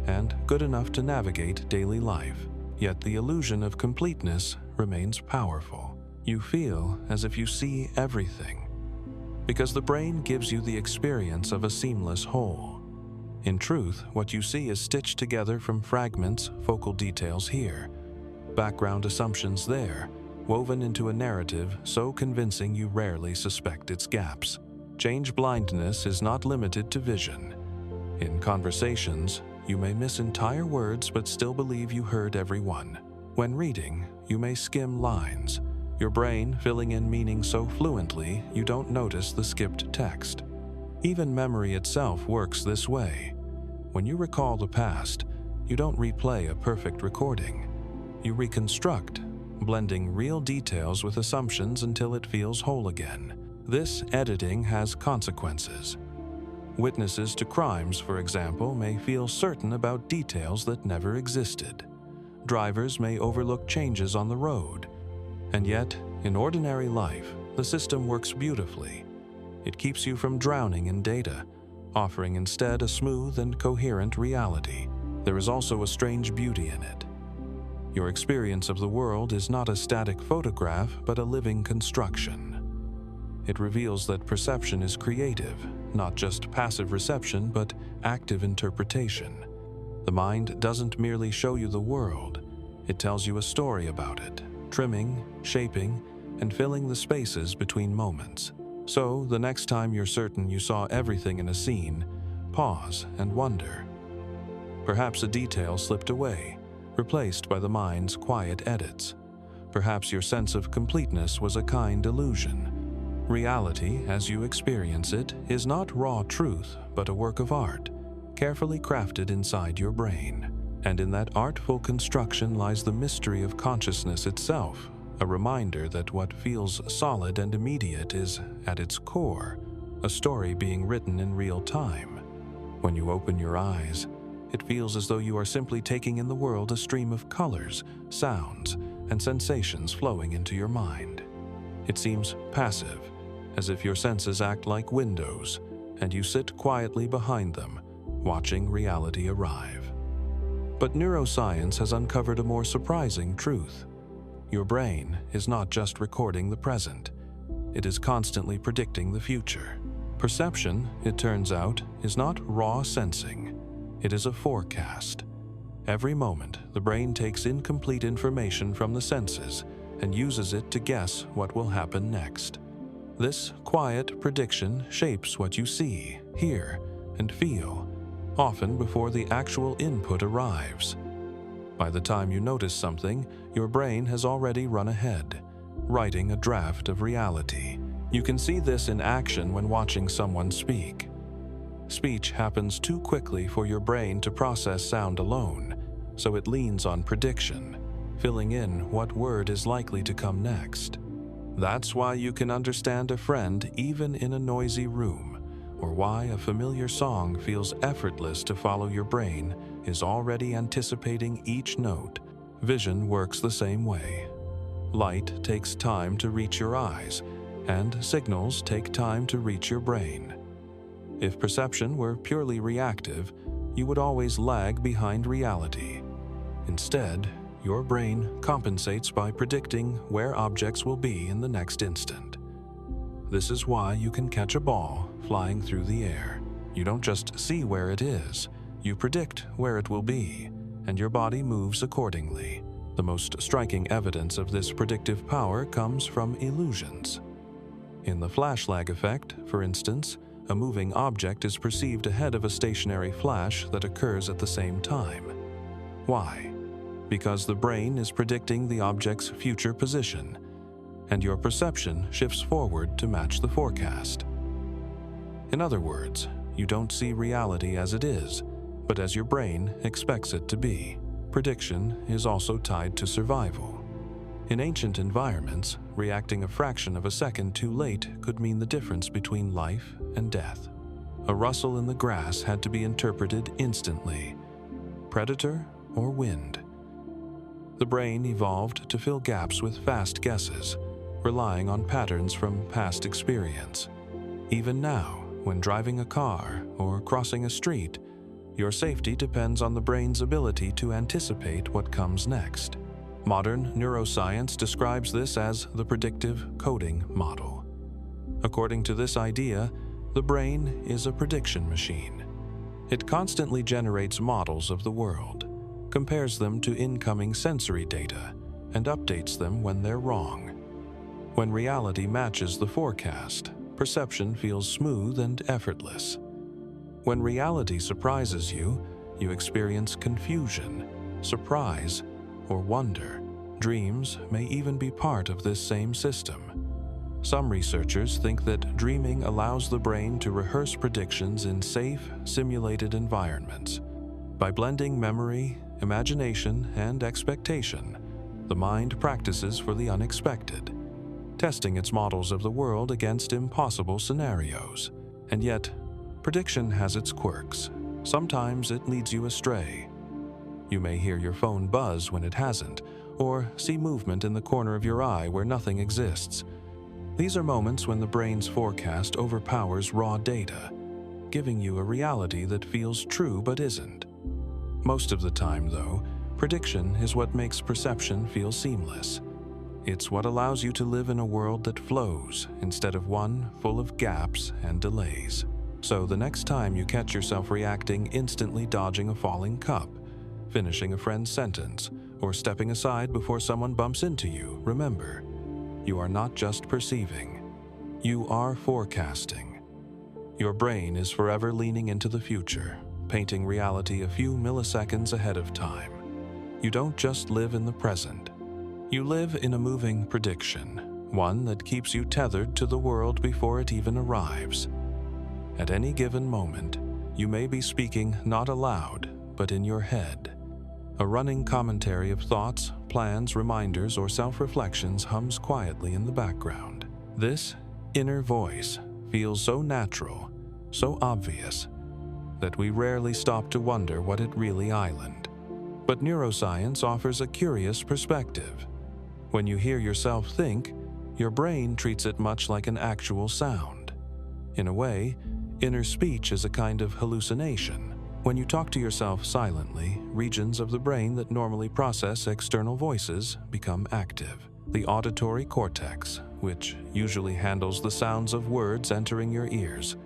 and good enough to navigate daily life. Yet the illusion of completeness remains powerful. You feel as if you see everything, because the brain gives you the experience of a seamless whole. In truth, what you see is stitched together from fragments, focal details here, background assumptions there, woven into a narrative so convincing you rarely suspect its gaps. Change blindness is not limited to vision. In conversations, you may miss entire words but still believe you heard every one. When reading, you may skim lines, your brain filling in meaning so fluently you don't notice the skipped text. Even memory itself works this way. When you recall the past, you don't replay a perfect recording. You reconstruct, blending real details with assumptions until it feels whole again. This editing has consequences. Witnesses to crimes, for example, may feel certain about details that never existed. Drivers may overlook changes on the road. And yet, in ordinary life, the system works beautifully. It keeps you from drowning in data, offering instead a smooth and coherent reality. There is also a strange beauty in it. Your experience of the world is not a static photograph, but a living construction. It reveals that perception is creative, not just passive reception, but active interpretation. The mind doesn't merely show you the world, it tells you a story about it, trimming, shaping, and filling the spaces between moments. So, the next time you're certain you saw everything in a scene, pause and wonder. Perhaps a detail slipped away, replaced by the mind's quiet edits. Perhaps your sense of completeness was a kind illusion. Reality, as you experience it, is not raw truth, but a work of art, carefully crafted inside your brain. And in that artful construction lies the mystery of consciousness itself, a reminder that what feels solid and immediate is, at its core, a story being written in real time. When you open your eyes, it feels as though you are simply taking in the world a stream of colors, sounds, and sensations flowing into your mind. It seems passive, as if your senses act like windows, and you sit quietly behind them, watching reality arrive. But neuroscience has uncovered a more surprising truth. Your brain is not just recording the present, it is constantly predicting the future. Perception, it turns out, is not raw sensing, it is a forecast. Every moment, the brain takes incomplete information from the senses and uses it to guess what will happen next. This quiet prediction shapes what you see, hear, and feel, often before the actual input arrives. By the time you notice something, your brain has already run ahead, writing a draft of reality. You can see this in action when watching someone speak. Speech happens too quickly for your brain to process sound alone, so it leans on prediction. filling in what word is likely to come next. That's why you can understand a friend even in a noisy room, or why a familiar song feels effortless to follow. Your brain is already anticipating each note. Vision works the same way. Light takes time to reach your eyes, and signals take time to reach your brain. If perception were purely reactive, you would always lag behind reality. Instead, your brain compensates by predicting where objects will be in the next instant. This is why you can catch a ball flying through the air. You don't just see where it is, you predict where it will be, and your body moves accordingly. The most striking evidence of this predictive power comes from illusions. In the flash lag effect, for instance, a moving object is perceived ahead of a stationary flash that occurs at the same time. Why? Because the brain is predicting the object's future position, and your perception shifts forward to match the forecast. In other words, you don't see reality as it is, but as your brain expects it to be. Prediction is also tied to survival. In ancient environments, reacting a fraction of a second too late could mean the difference between life and death. A rustle in the grass had to be interpreted instantly. Predator or wind? The brain evolved to fill gaps with fast guesses, relying on patterns from past experience. Even now, when driving a car or crossing a street, your safety depends on the brain's ability to anticipate what comes next. Modern neuroscience describes this as the predictive coding model. According to this idea, the brain is a prediction machine. It constantly generates models of the world, compares them to incoming sensory data, and updates them when they're wrong. When reality matches the forecast, perception feels smooth and effortless. When reality surprises you, you experience confusion, surprise, or wonder. Dreams may even be part of this same system. Some researchers think that dreaming allows the brain to rehearse predictions in safe, simulated environments. By blending memory, imagination, and expectation, the mind practices for the unexpected, testing its models of the world against impossible scenarios. And yet, prediction has its quirks. Sometimes it leads you astray. You may hear your phone buzz when it hasn't, or see movement in the corner of your eye where nothing exists. These are moments when the brain's forecast overpowers raw data, giving you a reality that feels true but isn't. Most of the time, though, prediction is what makes perception feel seamless. It's what allows you to live in a world that flows instead of one full of gaps and delays. So the next time you catch yourself reacting, instantly dodging a falling cup, finishing a friend's sentence, or stepping aside before someone bumps into you, remember, you are not just perceiving, you are forecasting. Your brain is forever leaning into the future, painting reality a few milliseconds ahead of time. You don't just live in the present. You live in a moving prediction, one that keeps you tethered to the world before it even arrives. At any given moment, you may be speaking not aloud, but in your head. A running commentary of thoughts, plans, reminders, or self-reflections hums quietly in the background. This inner voice feels so natural, so obvious, that we rarely stop to wonder what it really island. But neuroscience offers a curious perspective. When you hear yourself think, your brain treats it much like an actual sound. In a way, inner speech is a kind of hallucination. When you talk to yourself silently, regions of the brain that normally process external voices become active. The auditory cortex, which usually handles the sounds of words entering your ears,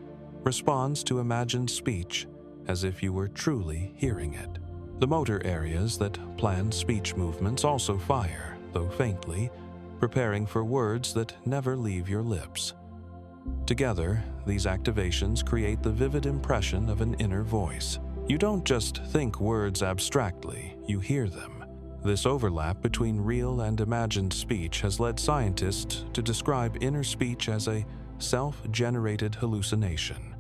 responds to imagined speech as if you were truly hearing it. The motor areas that plan speech movements also fire, though faintly, preparing for words that never leave your lips. Together, these activations create the vivid impression of an inner voice. You don't just think words abstractly, you hear them. This overlap between real and imagined speech has led scientists to describe inner speech as a self-generated hallucination.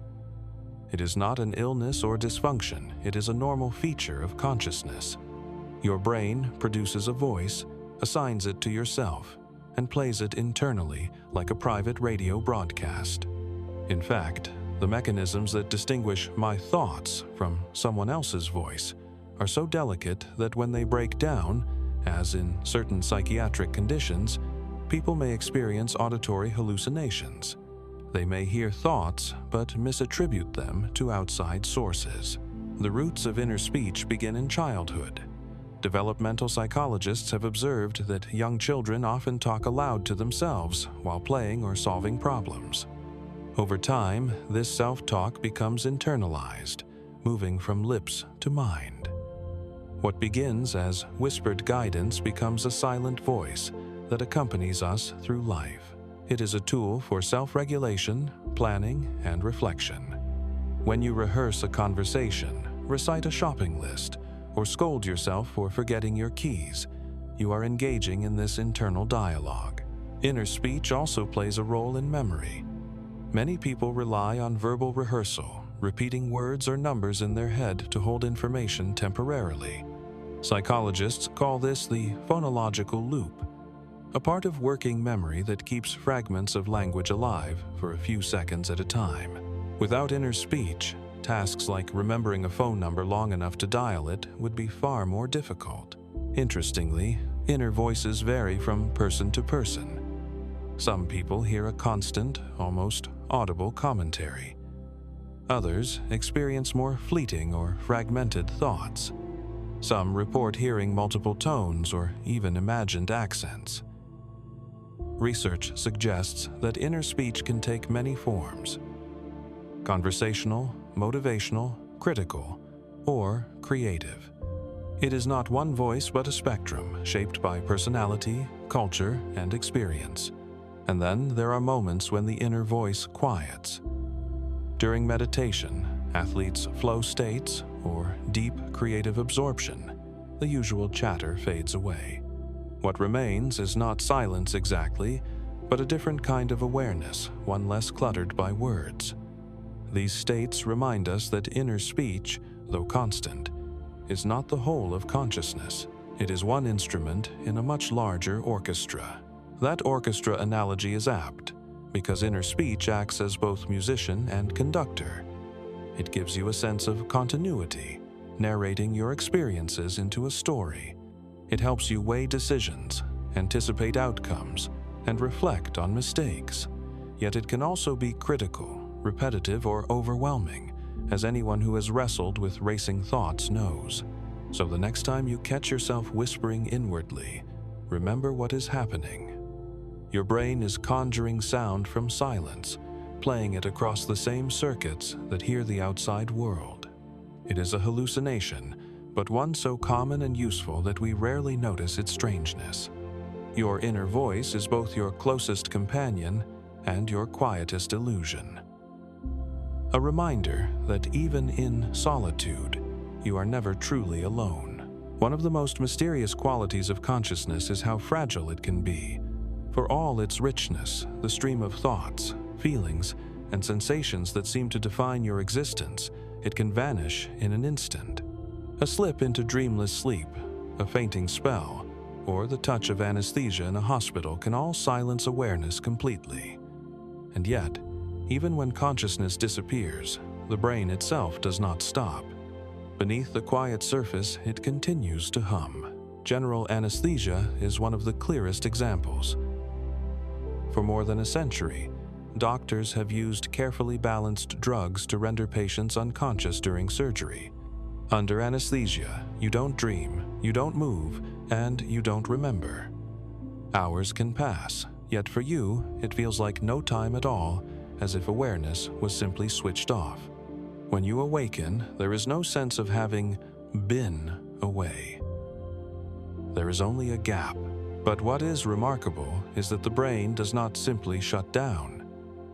It is not an illness or dysfunction, it is a normal feature of consciousness. Your brain produces a voice, assigns it to yourself, and plays it internally like a private radio broadcast. In fact, the mechanisms that distinguish my thoughts from someone else's voice are so delicate that when they break down, as in certain psychiatric conditions, people may experience auditory hallucinations. They may hear thoughts but misattribute them to outside sources. The roots of inner speech begin in childhood. Developmental psychologists have observed that young children often talk aloud to themselves while playing or solving problems. Over time, this self-talk becomes internalized, moving from lips to mind. What begins as whispered guidance becomes a silent voice that accompanies us through life. It is a tool for self-regulation, planning, and reflection. When you rehearse a conversation, recite a shopping list, or scold yourself for forgetting your keys, you are engaging in this internal dialogue. Inner speech also plays a role in memory. Many people rely on verbal rehearsal, repeating words or numbers in their head to hold information temporarily. Psychologists call this the phonological loop, a part of working memory that keeps fragments of language alive for a few seconds at a time. Without inner speech, tasks like remembering a phone number long enough to dial it would be far more difficult. Interestingly, inner voices vary from person to person. Some people hear a constant, almost audible commentary. Others experience more fleeting or fragmented thoughts. Some report hearing multiple tones or even imagined accents. Research suggests that inner speech can take many forms: conversational, motivational, critical, or creative. It is not one voice but a spectrum shaped by personality, culture, and experience. And then there are moments when the inner voice quiets. During meditation, athletes' flow states, or deep creative absorption, the usual chatter fades away. What remains is not silence exactly, but a different kind of awareness, one less cluttered by words. These states remind us that inner speech, though constant, is not the whole of consciousness. It is one instrument in a much larger orchestra. That orchestra analogy is apt, because inner speech acts as both musician and conductor. It gives you a sense of continuity, narrating your experiences into a story. It helps you weigh decisions, anticipate outcomes, and reflect on mistakes. Yet it can also be critical, repetitive, or overwhelming, as anyone who has wrestled with racing thoughts knows. So the next time you catch yourself whispering inwardly, remember what is happening. Your brain is conjuring sound from silence, playing it across the same circuits that hear the outside world. It is a hallucination, but one so common and useful that we rarely notice its strangeness. Your inner voice is both your closest companion and your quietest illusion. A reminder that even in solitude, you are never truly alone. One of the most mysterious qualities of consciousness is how fragile it can be. For all its richness, the stream of thoughts, feelings, and sensations that seem to define your existence, it can vanish in an instant. A slip into dreamless sleep, a fainting spell, or the touch of anesthesia in a hospital can all silence awareness completely. And yet, even when consciousness disappears, the brain itself does not stop. Beneath the quiet surface, it continues to hum. General anesthesia is one of the clearest examples. For more than a century, doctors have used carefully balanced drugs to render patients unconscious during surgery. Under anesthesia, you don't dream, you don't move, and you don't remember. Hours can pass, yet for you, it feels like no time at all, as if awareness was simply switched off. When you awaken, there is no sense of having been away. There is only a gap. But what is remarkable is that the brain does not simply shut down.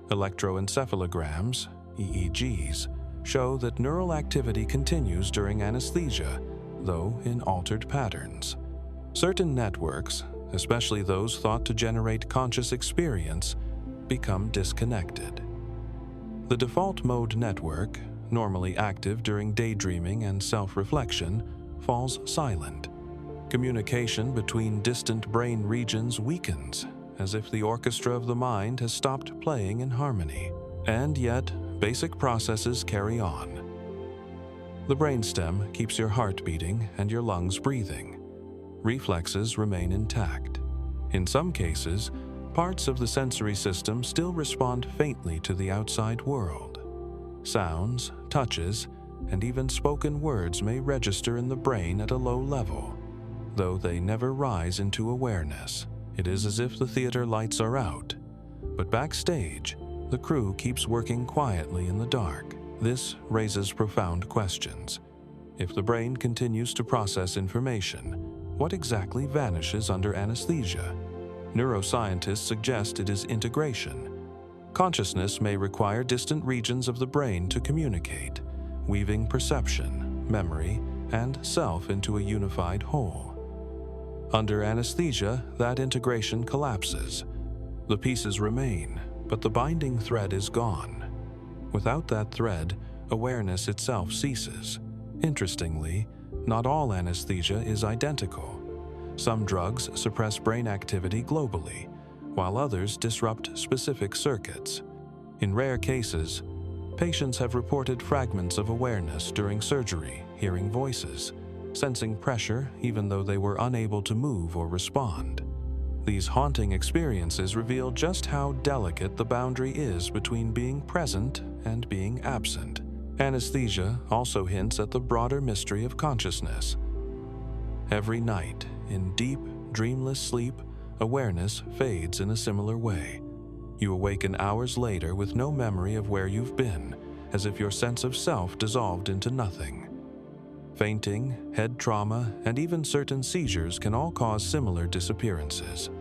Electroencephalograms, EEGs, show that neural activity continues during anesthesia, though in altered patterns. Certain networks, especially those thought to generate conscious experience, become disconnected. The default mode network, normally active during daydreaming and self-reflection, falls silent. Communication between distant brain regions weakens, as if the orchestra of the mind has stopped playing in harmony. And yet, basic processes carry on. The brainstem keeps your heart beating and your lungs breathing. Reflexes remain intact. In some cases, parts of the sensory system still respond faintly to the outside world. Sounds, touches, and even spoken words may register in the brain at a low level, though they never rise into awareness. It is as if the theater lights are out, but backstage, the crew keeps working quietly in the dark. This raises profound questions. If the brain continues to process information, what exactly vanishes under anesthesia? Neuroscientists suggest it is integration. Consciousness may require distant regions of the brain to communicate, weaving perception, memory, and self into a unified whole. Under anesthesia, that integration collapses. The pieces remain, but the binding thread is gone. Without that thread, awareness itself ceases. Interestingly, not all anesthesia is identical. Some drugs suppress brain activity globally, while others disrupt specific circuits. In rare cases, patients have reported fragments of awareness during surgery, hearing voices, sensing pressure even though they were unable to move or respond. These haunting experiences reveal just how delicate the boundary is between being present and being absent. Anesthesia also hints at the broader mystery of consciousness. Every night, in deep, dreamless sleep, awareness fades in a similar way. You awaken hours later with no memory of where you've been, as if your sense of self dissolved into nothing. Fainting, head trauma, and even certain seizures can all cause similar disappearances.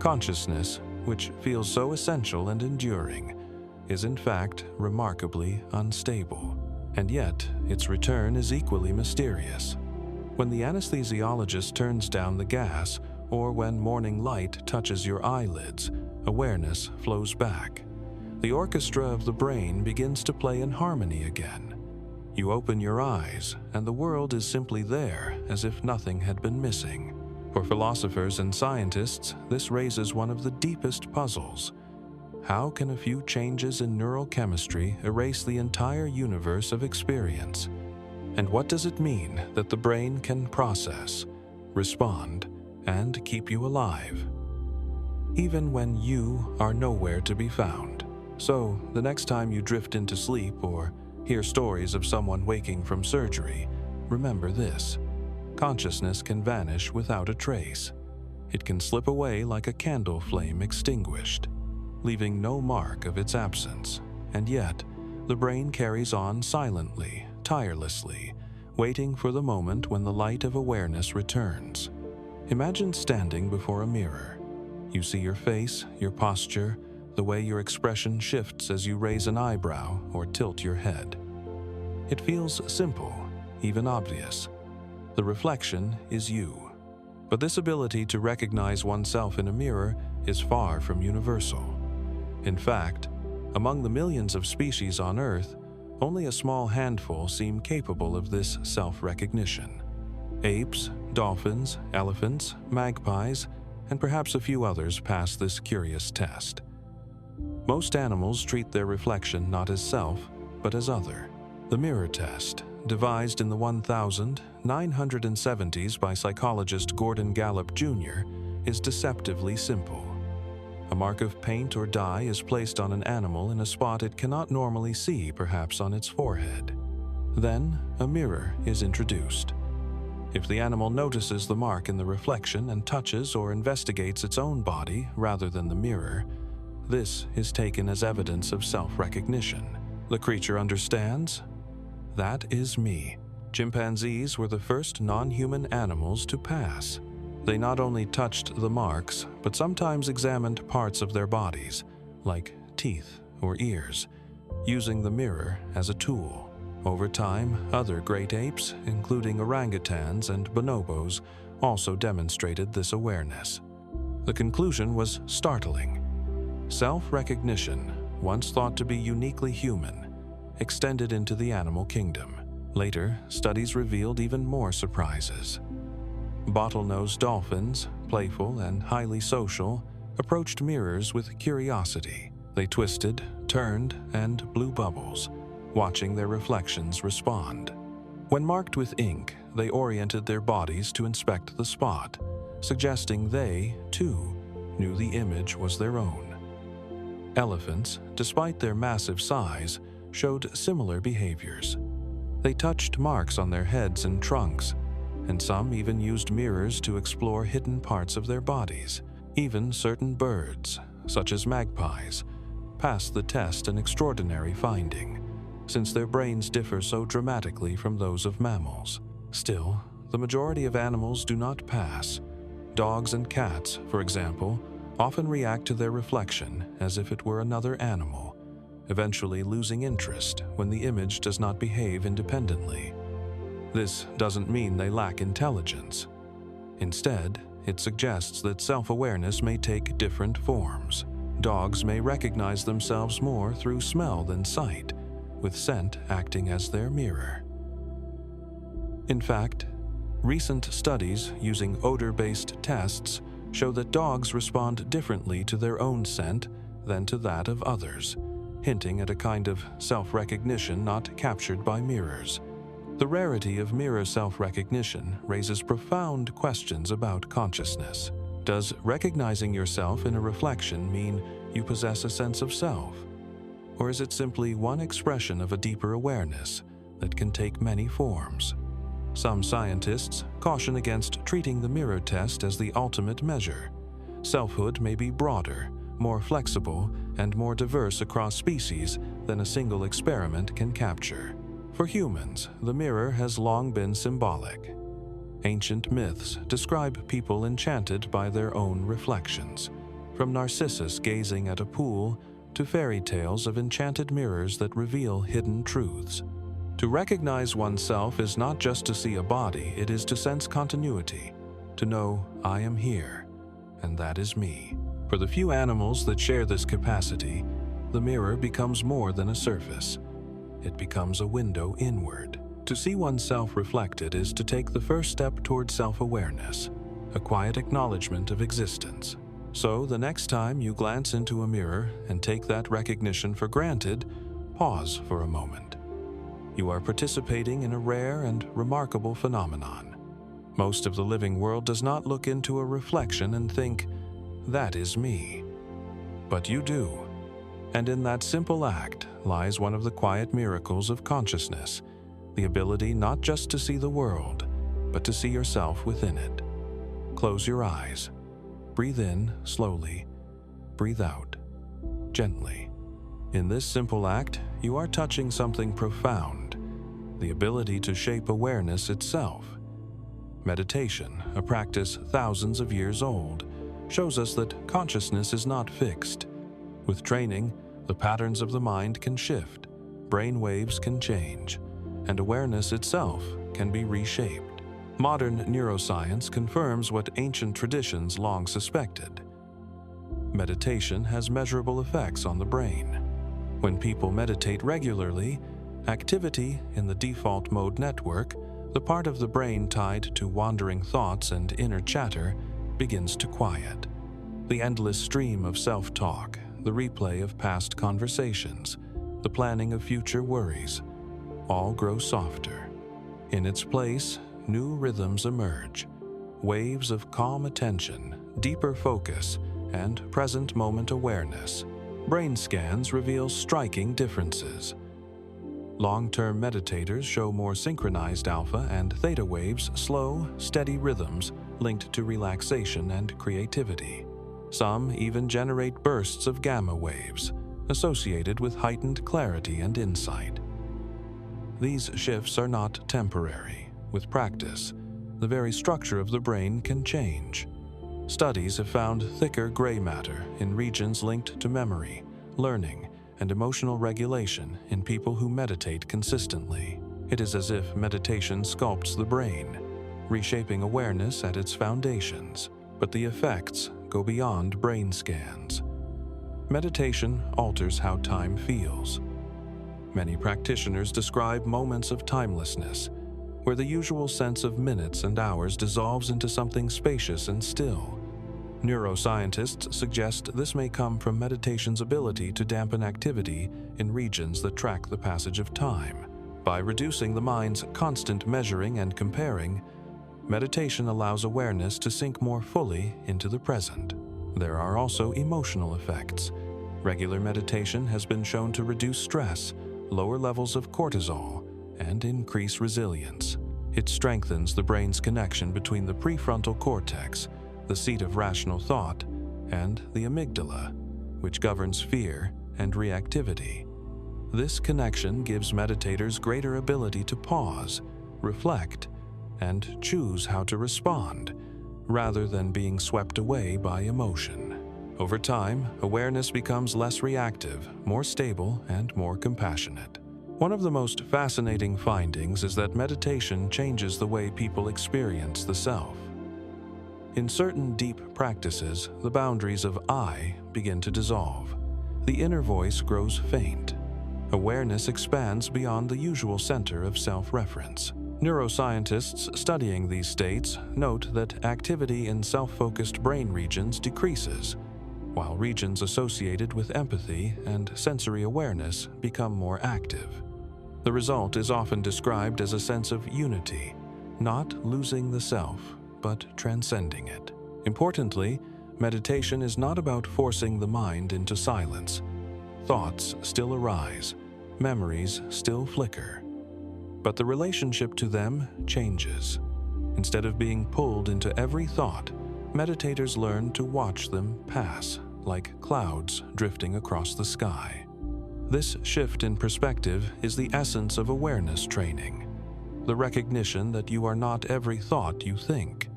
Consciousness, which feels so essential and enduring, is in fact remarkably unstable. And yet, its return is equally mysterious. When the anesthesiologist turns down the gas, or when morning light touches your eyelids, awareness flows back. The orchestra of the brain begins to play in harmony again. You open your eyes, and the world is simply there, as if nothing had been missing. For philosophers and scientists, this raises one of the deepest puzzles. How can a few changes in neural chemistry erase the entire universe of experience? And what does it mean that the brain can process, respond, and keep you alive, even when you are nowhere to be found? So, the next time you drift into sleep or hear stories of someone waking from surgery, remember this: consciousness can vanish without a trace. It can slip away like a candle flame extinguished, leaving no mark of its absence. And yet, the brain carries on silently, tirelessly, waiting for the moment when the light of awareness returns. Imagine standing before a mirror. You see your face, your posture, the way your expression shifts as you raise an eyebrow or tilt your head. It feels simple, even obvious. The reflection is you. But this ability to recognize oneself in a mirror is far from universal. In fact, among the millions of species on Earth, only a small handful seem capable of this self-recognition. Apes, dolphins, elephants, magpies, and perhaps a few others pass this curious test. Most animals treat their reflection not as self, but as other. The mirror test, devised in the 1970s by psychologist Gordon Gallup Jr., is deceptively simple. A mark of paint or dye is placed on an animal in a spot it cannot normally see, perhaps on its forehead. Then, a mirror is introduced. If the animal notices the mark in the reflection and touches or investigates its own body rather than the mirror, this is taken as evidence of self-recognition. The creature understands, "That is me." Chimpanzees were the first non-human animals to pass. They not only touched the marks, but sometimes examined parts of their bodies, like teeth or ears, using the mirror as a tool. Over time, other great apes, including orangutans and bonobos, also demonstrated this awareness. The conclusion was startling. Self-recognition, once thought to be uniquely human, extended into the animal kingdom. Later, studies revealed even more surprises. Bottlenose dolphins, playful and highly social, approached mirrors with curiosity. They twisted, turned, and blew bubbles, watching their reflections respond. When marked with ink, they oriented their bodies to inspect the spot, suggesting they, too, knew the image was their own. Elephants, despite their massive size, showed similar behaviors. They touched marks on their heads and trunks, and some even used mirrors to explore hidden parts of their bodies. Even certain birds, such as magpies, passed the test, an extraordinary finding, since their brains differ so dramatically from those of mammals. Still, the majority of animals do not pass. Dogs and cats, for example, often react to their reflection as if it were another animal, eventually losing interest when the image does not behave independently. This doesn't mean they lack intelligence. Instead, it suggests that self-awareness may take different forms. Dogs may recognize themselves more through smell than sight, with scent acting as their mirror. In fact, recent studies using odor-based tests show that dogs respond differently to their own scent than to that of others, hinting at a kind of self-recognition not captured by mirrors. The rarity of mirror self-recognition raises profound questions about consciousness. Does recognizing yourself in a reflection mean you possess a sense of self? Or is it simply one expression of a deeper awareness that can take many forms? Some scientists caution against treating the mirror test as the ultimate measure. Selfhood may be broader, more flexible, and more diverse across species than a single experiment can capture. For humans, the mirror has long been symbolic. Ancient myths describe people enchanted by their own reflections, from Narcissus gazing at a pool to fairy tales of enchanted mirrors that reveal hidden truths. To recognize oneself is not just to see a body, it is to sense continuity, to know I am here, and that is me. For the few animals that share this capacity, the mirror becomes more than a surface. It becomes a window inward. To see oneself reflected is to take the first step toward self-awareness, a quiet acknowledgement of existence. So the next time you glance into a mirror and take that recognition for granted, pause for a moment. You are participating in a rare and remarkable phenomenon. Most of the living world does not look into a reflection and think, that is me. But you do. And in that simple act lies one of the quiet miracles of consciousness, the ability not just to see the world, but to see yourself within it. Close your eyes. Breathe in slowly. Breathe out gently. In this simple act, you are touching something profound, the ability to shape awareness itself. Meditation, a practice thousands of years old, shows us that consciousness is not fixed. With training, the patterns of the mind can shift, brain waves can change, and awareness itself can be reshaped. Modern neuroscience confirms what ancient traditions long suspected. Meditation has measurable effects on the brain. When people meditate regularly, activity in the default mode network, the part of the brain tied to wandering thoughts and inner chatter, begins to quiet. The endless stream of self-talk, the replay of past conversations, the planning of future worries, all grow softer. In its place, new rhythms emerge, waves of calm attention, deeper focus, and present moment awareness. Brain scans reveal striking differences. Long-term meditators show more synchronized alpha and theta waves, slow, steady rhythms linked to relaxation and creativity. Some even generate bursts of gamma waves, associated with heightened clarity and insight. These shifts are not temporary. With practice, the very structure of the brain can change. Studies have found thicker gray matter in regions linked to memory, learning, and emotional regulation in people who meditate consistently. It is as if meditation sculpts the brain, reshaping awareness at its foundations. But the effects go beyond brain scans. Meditation alters how time feels. Many practitioners describe moments of timelessness, where the usual sense of minutes and hours dissolves into something spacious and still. Neuroscientists suggest this may come from meditation's ability to dampen activity in regions that track the passage of time. By reducing the mind's constant measuring and comparing, meditation allows awareness to sink more fully into the present. There are also emotional effects. Regular meditation has been shown to reduce stress, lower levels of cortisol, and increase resilience. It strengthens the brain's connection between the prefrontal cortex, the seat of rational thought, and the amygdala, which governs fear and reactivity. This connection gives meditators greater ability to pause, reflect, and choose how to respond, rather than being swept away by emotion. Over time, awareness becomes less reactive, more stable, and more compassionate. One of the most fascinating findings is that meditation changes the way people experience the self. In certain deep practices, the boundaries of I begin to dissolve. The inner voice grows faint. Awareness expands beyond the usual center of self-reference. Neuroscientists studying these states note that activity in self-focused brain regions decreases, while regions associated with empathy and sensory awareness become more active. The result is often described as a sense of unity, not losing the self, but transcending it. Importantly, meditation is not about forcing the mind into silence. Thoughts still arise, memories still flicker, but the relationship to them changes. Instead of being pulled into every thought, meditators learn to watch them pass, like clouds drifting across the sky. This shift in perspective is the essence of awareness training, the recognition that you are not every thought you think.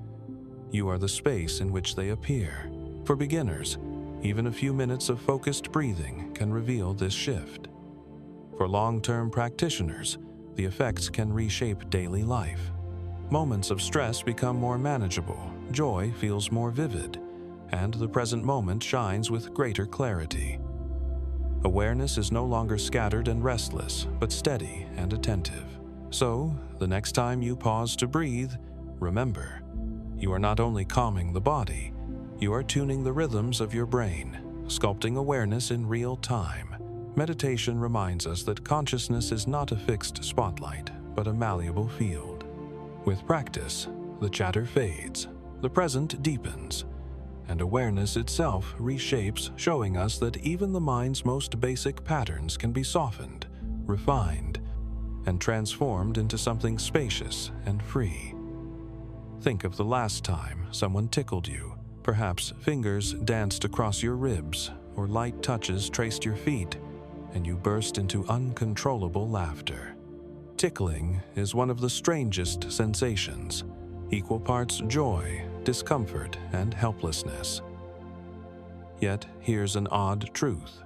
You are the space in which they appear. For beginners, even a few minutes of focused breathing can reveal this shift. For long-term practitioners, the effects can reshape daily life. Moments of stress become more manageable, joy feels more vivid, and the present moment shines with greater clarity. Awareness is no longer scattered and restless, but steady and attentive. So, the next time you pause to breathe, remember, you are not only calming the body, you are tuning the rhythms of your brain, sculpting awareness in real time. Meditation reminds us that consciousness is not a fixed spotlight, but a malleable field. With practice, the chatter fades, the present deepens, and awareness itself reshapes, showing us that even the mind's most basic patterns can be softened, refined, and transformed into something spacious and free. Think of the last time someone tickled you. Perhaps fingers danced across your ribs, or light touches traced your feet, and you burst into uncontrollable laughter. Tickling is one of the strangest sensations, equal parts joy, discomfort, and helplessness. Yet here's an odd truth.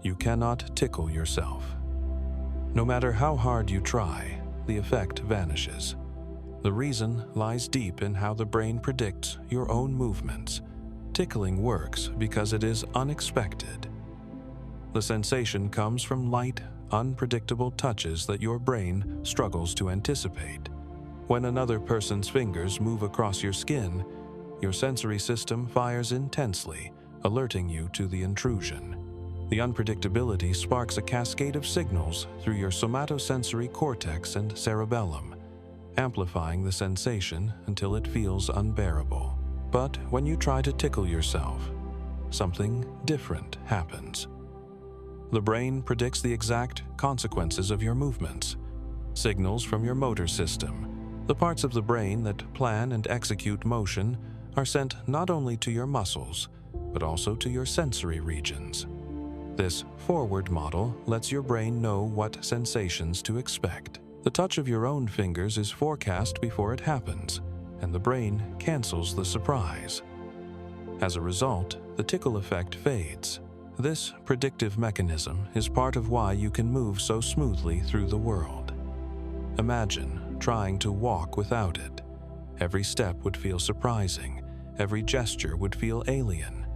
You cannot tickle yourself. No matter how hard you try, the effect vanishes. The reason lies deep in how the brain predicts your own movements. Tickling works because it is unexpected. The sensation comes from light, unpredictable touches that your brain struggles to anticipate. When another person's fingers move across your skin, your sensory system fires intensely, alerting you to the intrusion. The unpredictability sparks a cascade of signals through your somatosensory cortex and cerebellum, amplifying the sensation until it feels unbearable. But when you try to tickle yourself, something different happens. The brain predicts the exact consequences of your movements. Signals from your motor system, the parts of the brain that plan and execute motion, are sent not only to your muscles, but also to your sensory regions. This forward model lets your brain know what sensations to expect. The touch of your own fingers is forecast before it happens, and the brain cancels the surprise. As a result, the tickle effect fades. This predictive mechanism is part of why you can move so smoothly through the world. Imagine trying to walk without it. Every step would feel surprising, every gesture would feel alien.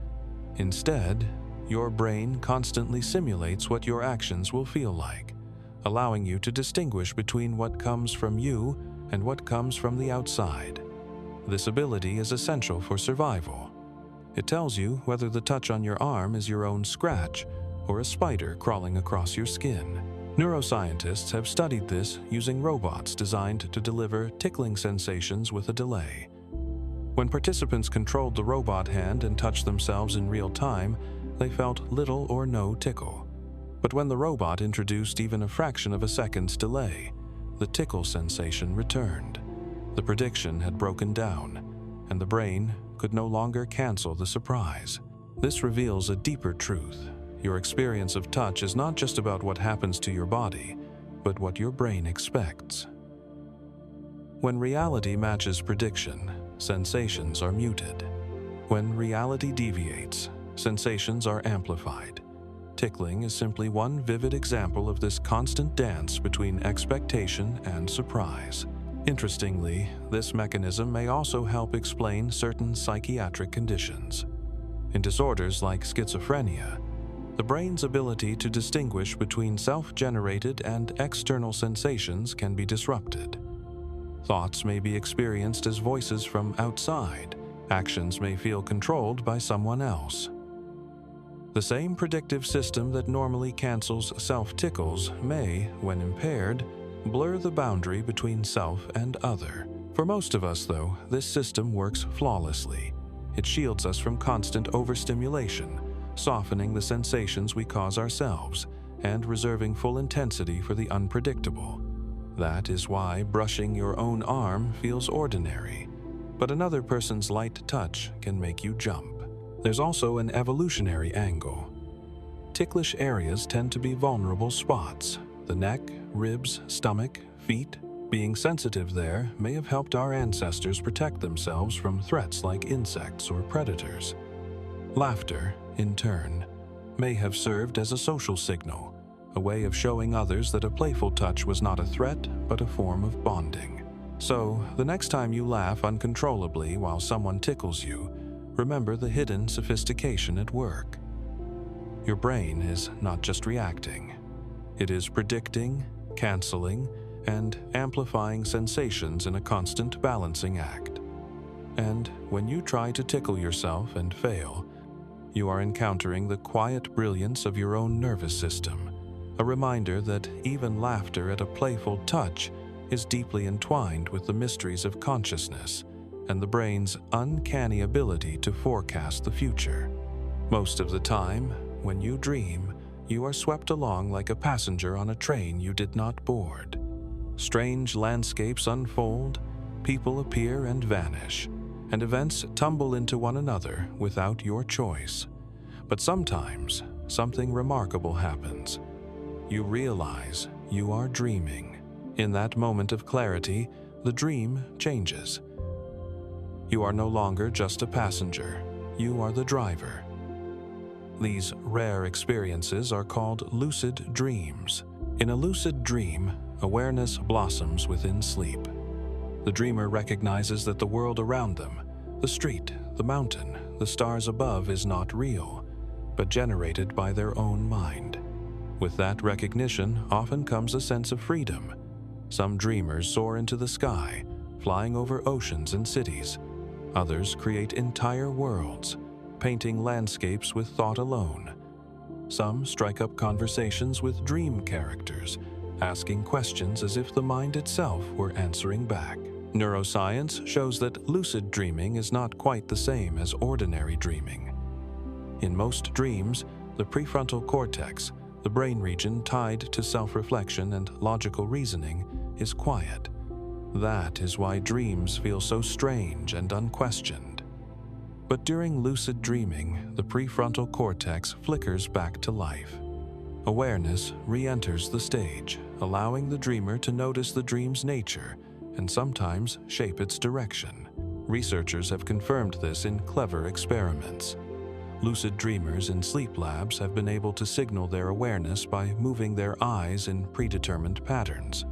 Instead, your brain constantly simulates what your actions will feel like, allowing you to distinguish between what comes from you and what comes from the outside. This ability is essential for survival. It tells you whether the touch on your arm is your own scratch or a spider crawling across your skin. Neuroscientists have studied this using robots designed to deliver tickling sensations with a delay. When participants controlled the robot hand and touched themselves in real time, they felt little or no tickle. But when the robot introduced even a fraction of a second's delay, the tickle sensation returned. The prediction had broken down, and the brain could no longer cancel the surprise. This reveals a deeper truth. Your experience of touch is not just about what happens to your body, but what your brain expects. When reality matches prediction, sensations are muted. When reality deviates, sensations are amplified. Tickling is simply one vivid example of this constant dance between expectation and surprise. Interestingly, this mechanism may also help explain certain psychiatric conditions. In disorders like schizophrenia, the brain's ability to distinguish between self-generated and external sensations can be disrupted. Thoughts may be experienced as voices from outside. Actions may feel controlled by someone else. The same predictive system that normally cancels self-tickles may, when impaired, blur the boundary between self and other. For most of us, though, this system works flawlessly. It shields us from constant overstimulation, softening the sensations we cause ourselves, and reserving full intensity for the unpredictable. That is why brushing your own arm feels ordinary, but another person's light touch can make you jump. There's also an evolutionary angle. Ticklish areas tend to be vulnerable spots. The neck, ribs, stomach, feet. Being sensitive there may have helped our ancestors protect themselves from threats like insects or predators. Laughter, in turn, may have served as a social signal, a way of showing others that a playful touch was not a threat, but a form of bonding. So, the next time you laugh uncontrollably while someone tickles you, remember the hidden sophistication at work. Your brain is not just reacting. It is predicting, canceling, and amplifying sensations in a constant balancing act. And when you try to tickle yourself and fail, you are encountering the quiet brilliance of your own nervous system, a reminder that even laughter at a playful touch is deeply entwined with the mysteries of consciousness and the brain's uncanny ability to forecast the future. Most of the time, when you dream, you are swept along like a passenger on a train you did not board. Strange landscapes unfold, people appear and vanish, and events tumble into one another without your choice. But sometimes, something remarkable happens. You realize you are dreaming. In that moment of clarity, the dream changes. You are no longer just a passenger. You are the driver. These rare experiences are called lucid dreams. In a lucid dream, awareness blossoms within sleep. The dreamer recognizes that the world around them, the street, the mountain, the stars above, is not real, but generated by their own mind. With that recognition often comes a sense of freedom. Some dreamers soar into the sky, flying over oceans and cities. Others create entire worlds, painting landscapes with thought alone. Some strike up conversations with dream characters, asking questions as if the mind itself were answering back. Neuroscience shows that lucid dreaming is not quite the same as ordinary dreaming. In most dreams, the prefrontal cortex, the brain region tied to self-reflection and logical reasoning, is quiet. That is why dreams feel so strange and unquestioned. But during lucid dreaming, the prefrontal cortex flickers back to life. Awareness re-enters the stage, allowing the dreamer to notice the dream's nature and sometimes shape its direction. Researchers have confirmed this in clever experiments. Lucid dreamers in sleep labs have been able to signal their awareness by moving their eyes in predetermined patterns.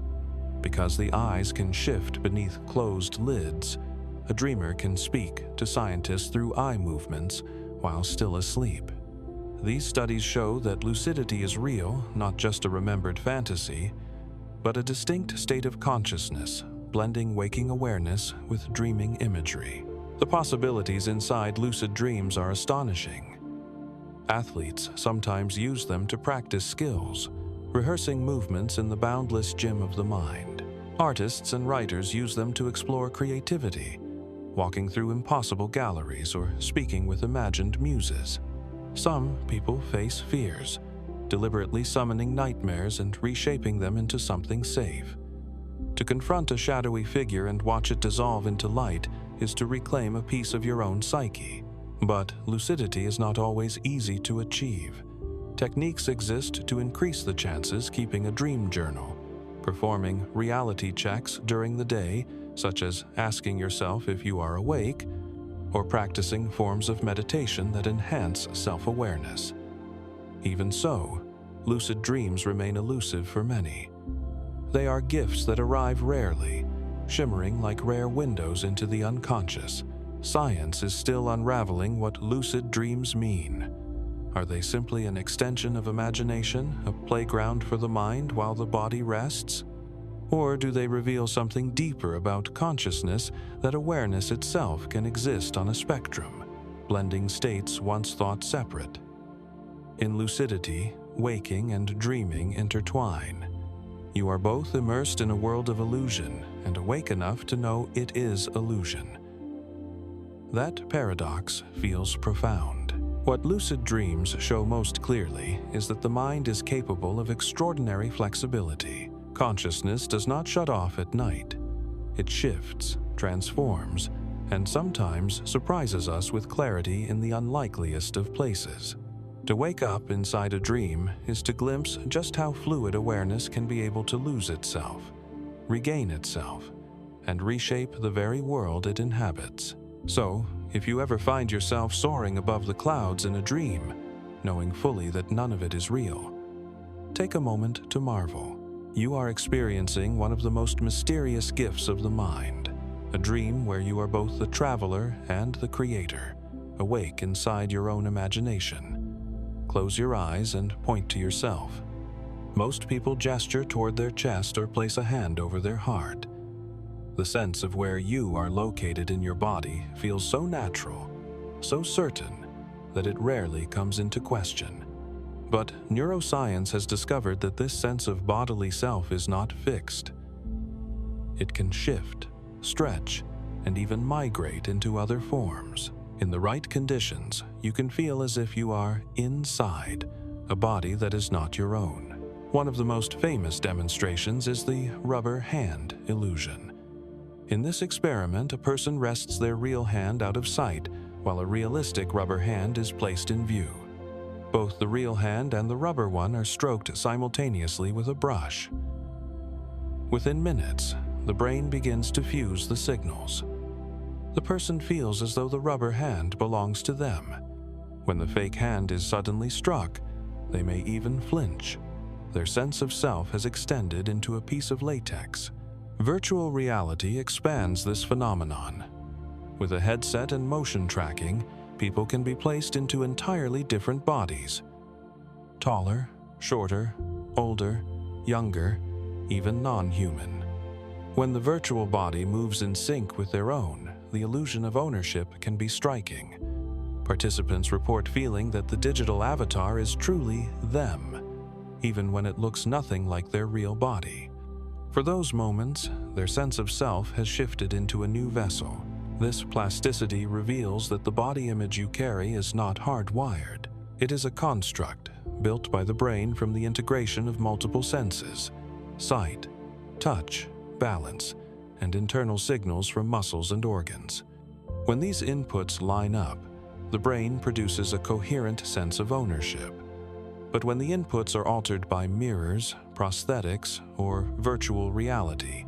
Because the eyes can shift beneath closed lids, a dreamer can speak to scientists through eye movements while still asleep. These studies show that lucidity is real, not just a remembered fantasy, but a distinct state of consciousness, blending waking awareness with dreaming imagery. The possibilities inside lucid dreams are astonishing. Athletes sometimes use them to practice skills, rehearsing movements in the boundless gym of the mind. Artists and writers use them to explore creativity, walking through impossible galleries or speaking with imagined muses. Some people face fears, deliberately summoning nightmares and reshaping them into something safe. To confront a shadowy figure and watch it dissolve into light is to reclaim a piece of your own psyche. But lucidity is not always easy to achieve. Techniques exist to increase the chances, keeping a dream journal, performing reality checks during the day, such as asking yourself if you are awake, or practicing forms of meditation that enhance self-awareness. Even so, lucid dreams remain elusive for many. They are gifts that arrive rarely, shimmering like rare windows into the unconscious. Science is still unraveling what lucid dreams mean. Are they simply an extension of imagination, a playground for the mind while the body rests? Or do they reveal something deeper about consciousness, that awareness itself can exist on a spectrum, blending states once thought separate? In lucidity, waking and dreaming intertwine. You are both immersed in a world of illusion and awake enough to know it is illusion. That paradox feels profound. What lucid dreams show most clearly is that the mind is capable of extraordinary flexibility. Consciousness does not shut off at night. It shifts, transforms, and sometimes surprises us with clarity in the unlikeliest of places. To wake up inside a dream is to glimpse just how fluid awareness can be able to lose itself, regain itself, and reshape the very world it inhabits. So, if you ever find yourself soaring above the clouds in a dream, knowing fully that none of it is real, take a moment to marvel. You are experiencing one of the most mysterious gifts of the mind, a dream where you are both the traveler and the creator, awake inside your own imagination. Close your eyes and point to yourself. Most people gesture toward their chest or place a hand over their heart. The sense of where you are located in your body feels so natural, so certain, that it rarely comes into question. But neuroscience has discovered that this sense of bodily self is not fixed. It can shift, stretch, and even migrate into other forms. In the right conditions, you can feel as if you are inside a body that is not your own. One of the most famous demonstrations is the rubber hand illusion. In this experiment, a person rests their real hand out of sight, while a realistic rubber hand is placed in view. Both the real hand and the rubber one are stroked simultaneously with a brush. Within minutes, the brain begins to fuse the signals. The person feels as though the rubber hand belongs to them. When the fake hand is suddenly struck, they may even flinch. Their sense of self has extended into a piece of latex. Virtual reality expands this phenomenon. With a headset and motion tracking, people can be placed into entirely different bodies. Taller, shorter, older, younger, even non-human. When the virtual body moves in sync with their own, the illusion of ownership can be striking. Participants report feeling that the digital avatar is truly them, even when it looks nothing like their real body. For those moments, their sense of self has shifted into a new vessel. This plasticity reveals that the body image you carry is not hardwired. It is a construct built by the brain from the integration of multiple senses: sight, touch, balance, and internal signals from muscles and organs. When these inputs line up, the brain produces a coherent sense of ownership. But when the inputs are altered by mirrors, prosthetics, or virtual reality,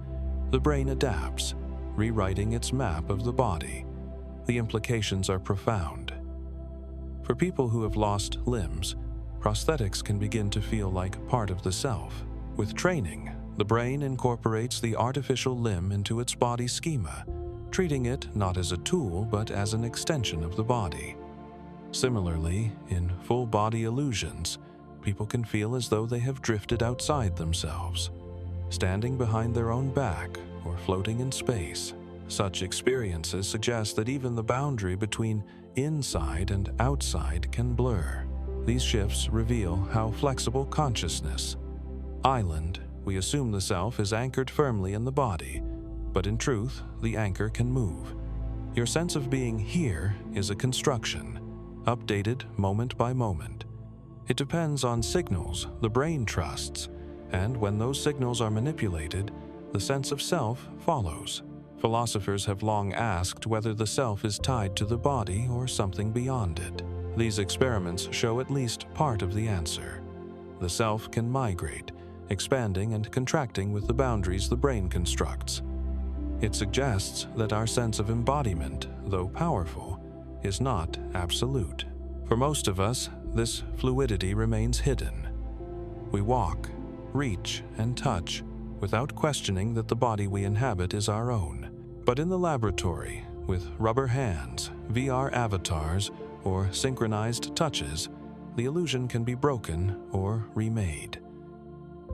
the brain adapts, rewriting its map of the body. The implications are profound. For people who have lost limbs, prosthetics can begin to feel like part of the self. With training, the brain incorporates the artificial limb into its body schema, treating it not as a tool but as an extension of the body. Similarly, in full-body illusions, people can feel as though they have drifted outside themselves, standing behind their own back or floating in space. Such experiences suggest that even the boundary between inside and outside can blur. These shifts reveal how flexible consciousness. Island, we assume the self is anchored firmly in the body, but in truth, the anchor can move. Your sense of being here is a construction, updated moment by moment. It depends on signals the brain trusts, and when those signals are manipulated, the sense of self follows. Philosophers have long asked whether the self is tied to the body or something beyond it. These experiments show at least part of the answer. The self can migrate, expanding and contracting with the boundaries the brain constructs. It suggests that our sense of embodiment, though powerful, is not absolute. For most of us, this fluidity remains hidden. We walk, reach, and touch without questioning that the body we inhabit is our own. But in the laboratory, with rubber hands, VR avatars, or synchronized touches, the illusion can be broken or remade.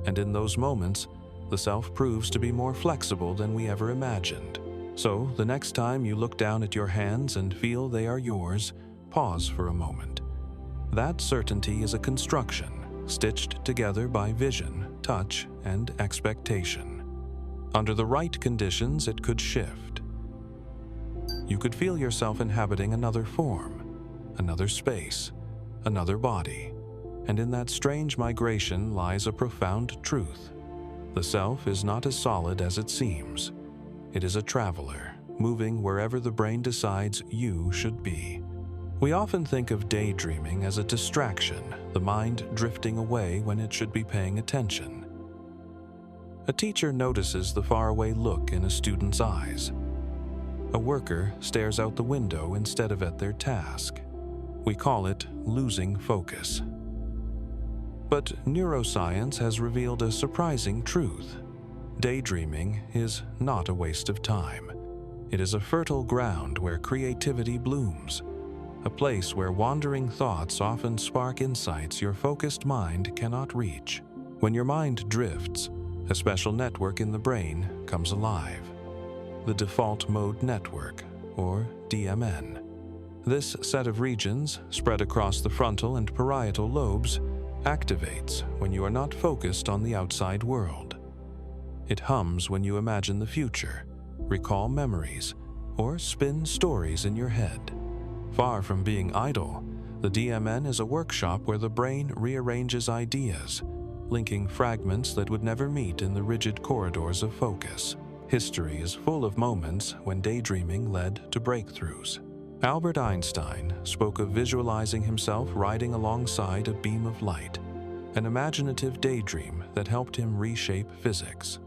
And in those moments, the self proves to be more flexible than we ever imagined. So, the next time you look down at your hands and feel they are yours, pause for a moment. That certainty is a construction, stitched together by vision, touch, and expectation. Under the right conditions, it could shift. You could feel yourself inhabiting another form, another space, another body. And in that strange migration lies a profound truth. The self is not as solid as it seems. It is a traveler, moving wherever the brain decides you should be. We often think of daydreaming as a distraction, the mind drifting away when it should be paying attention. A teacher notices the faraway look in a student's eyes. A worker stares out the window instead of at their task. We call it losing focus. But neuroscience has revealed a surprising truth. Daydreaming is not a waste of time. It is a fertile ground where creativity blooms, a place where wandering thoughts often spark insights your focused mind cannot reach. When your mind drifts, a special network in the brain comes alive. The default mode network, or DMN. This set of regions, spread across the frontal and parietal lobes, activates when you are not focused on the outside world. It hums when you imagine the future, recall memories, or spin stories in your head. Far from being idle, the DMN is a workshop where the brain rearranges ideas, linking fragments that would never meet in the rigid corridors of focus. History is full of moments when daydreaming led to breakthroughs. Albert Einstein spoke of visualizing himself riding alongside a beam of light, an imaginative daydream that helped him reshape physics.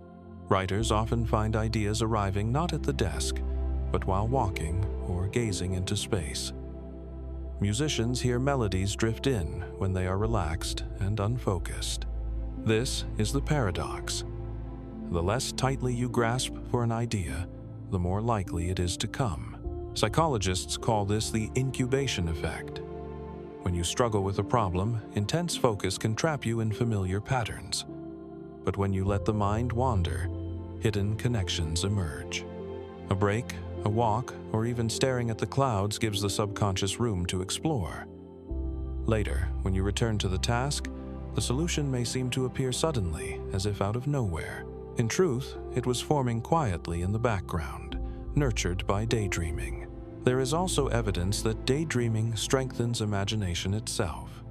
Writers often find ideas arriving not at the desk, but while walking or gazing into space. Musicians hear melodies drift in when they are relaxed and unfocused. This is the paradox. The less tightly you grasp for an idea, the more likely it is to come. Psychologists call this the incubation effect. When you struggle with a problem, intense focus can trap you in familiar patterns. But when you let the mind wander, hidden connections emerge. A break, a walk, or even staring at the clouds gives the subconscious room to explore. Later, when you return to the task, the solution may seem to appear suddenly, as if out of nowhere. In truth, it was forming quietly in the background, nurtured by daydreaming. There is also evidence that daydreaming strengthens imagination itself.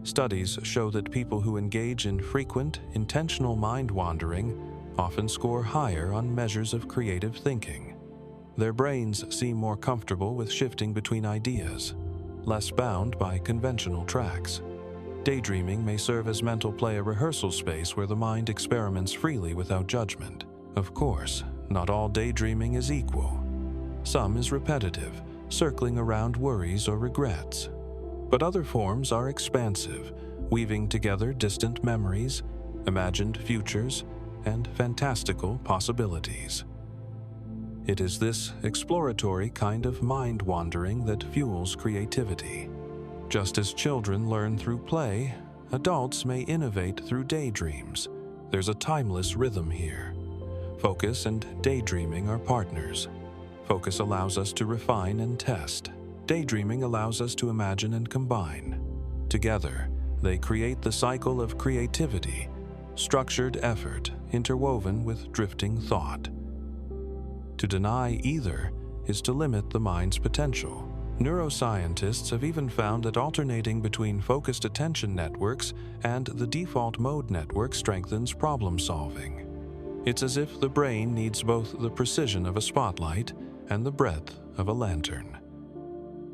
Studies show that people who engage in frequent, intentional mind wandering often score higher on measures of creative thinking. Their brains seem more comfortable with shifting between ideas, less bound by conventional tracks. Daydreaming may serve as mental play a rehearsal space where the mind experiments freely without judgment. Of course, not all daydreaming is equal. Some is repetitive, circling around worries or regrets. But other forms are expansive, weaving together distant memories, imagined futures, and fantastical possibilities. It is this exploratory kind of mind-wandering that fuels creativity. Just as children learn through play, adults may innovate through daydreams. There's a timeless rhythm here. Focus and daydreaming are partners. Focus allows us to refine and test. Daydreaming allows us to imagine and combine. Together, they create the cycle of creativity, structured effort interwoven with drifting thought. To deny either is to limit the mind's potential. Neuroscientists have even found that alternating between focused attention networks and the default mode network strengthens problem solving. It's as if the brain needs both the precision of a spotlight and the breadth of a lantern.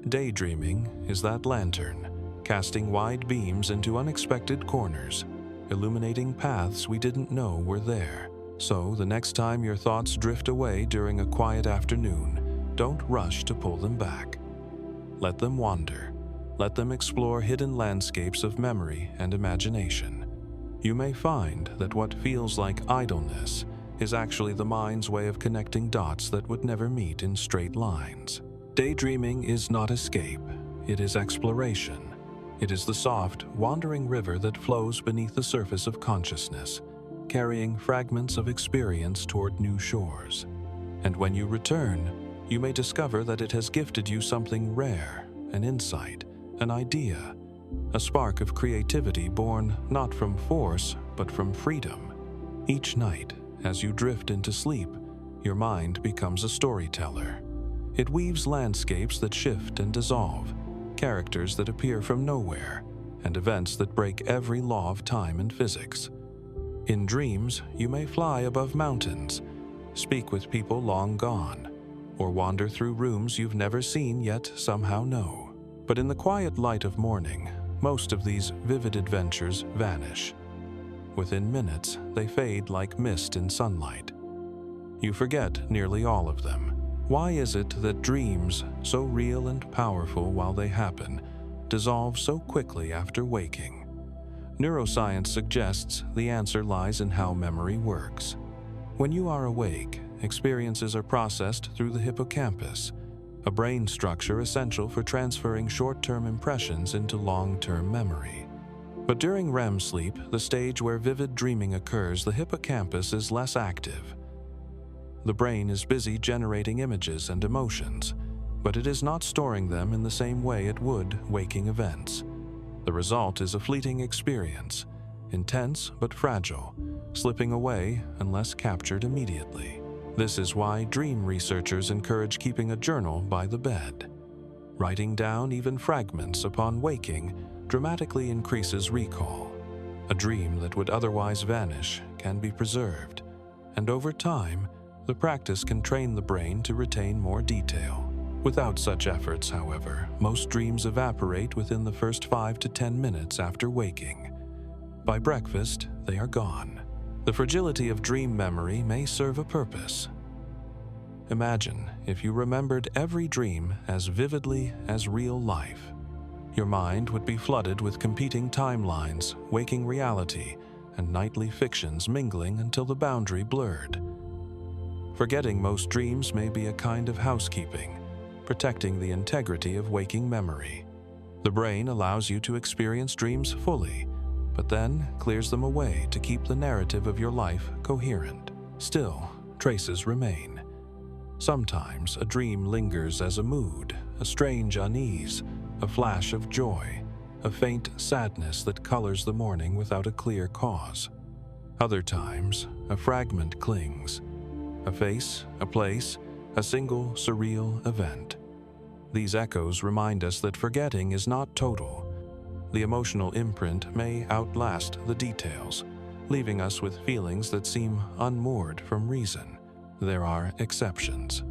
Daydreaming is that lantern, casting wide beams into unexpected corners, illuminating paths we didn't know were there. So, the next time your thoughts drift away during a quiet afternoon, don't rush to pull them back. Let them wander. Let them explore hidden landscapes of memory and imagination. You may find that what feels like idleness is actually the mind's way of connecting dots that would never meet in straight lines. Daydreaming is not escape, it is exploration. It is the soft, wandering river that flows beneath the surface of consciousness, carrying fragments of experience toward new shores. And when you return, you may discover that it has gifted you something rare, an insight, an idea, a spark of creativity born not from force, but from freedom. Each night, as you drift into sleep, your mind becomes a storyteller. It weaves landscapes that shift and dissolve, characters that appear from nowhere, and events that break every law of time and physics. In dreams, you may fly above mountains, speak with people long gone, or wander through rooms you've never seen yet somehow know. But in the quiet light of morning, most of these vivid adventures vanish. Within minutes, they fade like mist in sunlight. You forget nearly all of them. Why is it that dreams, so real and powerful while they happen, dissolve so quickly after waking? Neuroscience suggests the answer lies in how memory works. When you are awake, experiences are processed through the hippocampus, a brain structure essential for transferring short-term impressions into long-term memory. But during REM sleep, the stage where vivid dreaming occurs, the hippocampus is less active. The brain is busy generating images and emotions, but it is not storing them in the same way it would waking events. The result is a fleeting experience, intense but fragile, slipping away unless captured immediately. This is why dream researchers encourage keeping a journal by the bed. Writing down even fragments upon waking dramatically increases recall. A dream that would otherwise vanish can be preserved, and over time, the practice can train the brain to retain more detail. Without such efforts, however, most dreams evaporate within the first 5 to 10 minutes after waking. By breakfast, they are gone. The fragility of dream memory may serve a purpose. Imagine if you remembered every dream as vividly as real life. Your mind would be flooded with competing timelines, waking reality, and nightly fictions mingling until the boundary blurred. Forgetting most dreams may be a kind of housekeeping, protecting the integrity of waking memory. The brain allows you to experience dreams fully, but then clears them away to keep the narrative of your life coherent. Still, traces remain. Sometimes a dream lingers as a mood, a strange unease, a flash of joy, a faint sadness that colors the morning without a clear cause. Other times, a fragment clings. A face, a place, a single surreal event. These echoes remind us that forgetting is not total. The emotional imprint may outlast the details, leaving us with feelings that seem unmoored from reason. There are exceptions.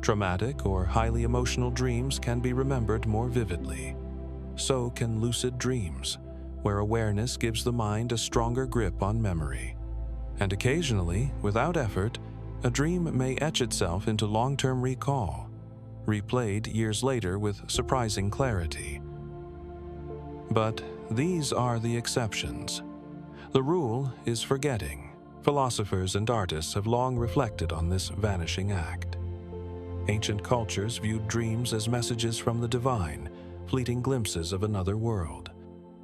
Traumatic or highly emotional dreams can be remembered more vividly. So can lucid dreams, where awareness gives the mind a stronger grip on memory. And occasionally, without effort, a dream may etch itself into long-term recall, replayed years later with surprising clarity. But these are the exceptions. The rule is forgetting. Philosophers and artists have long reflected on this vanishing act. Ancient cultures viewed dreams as messages from the divine, fleeting glimpses of another world.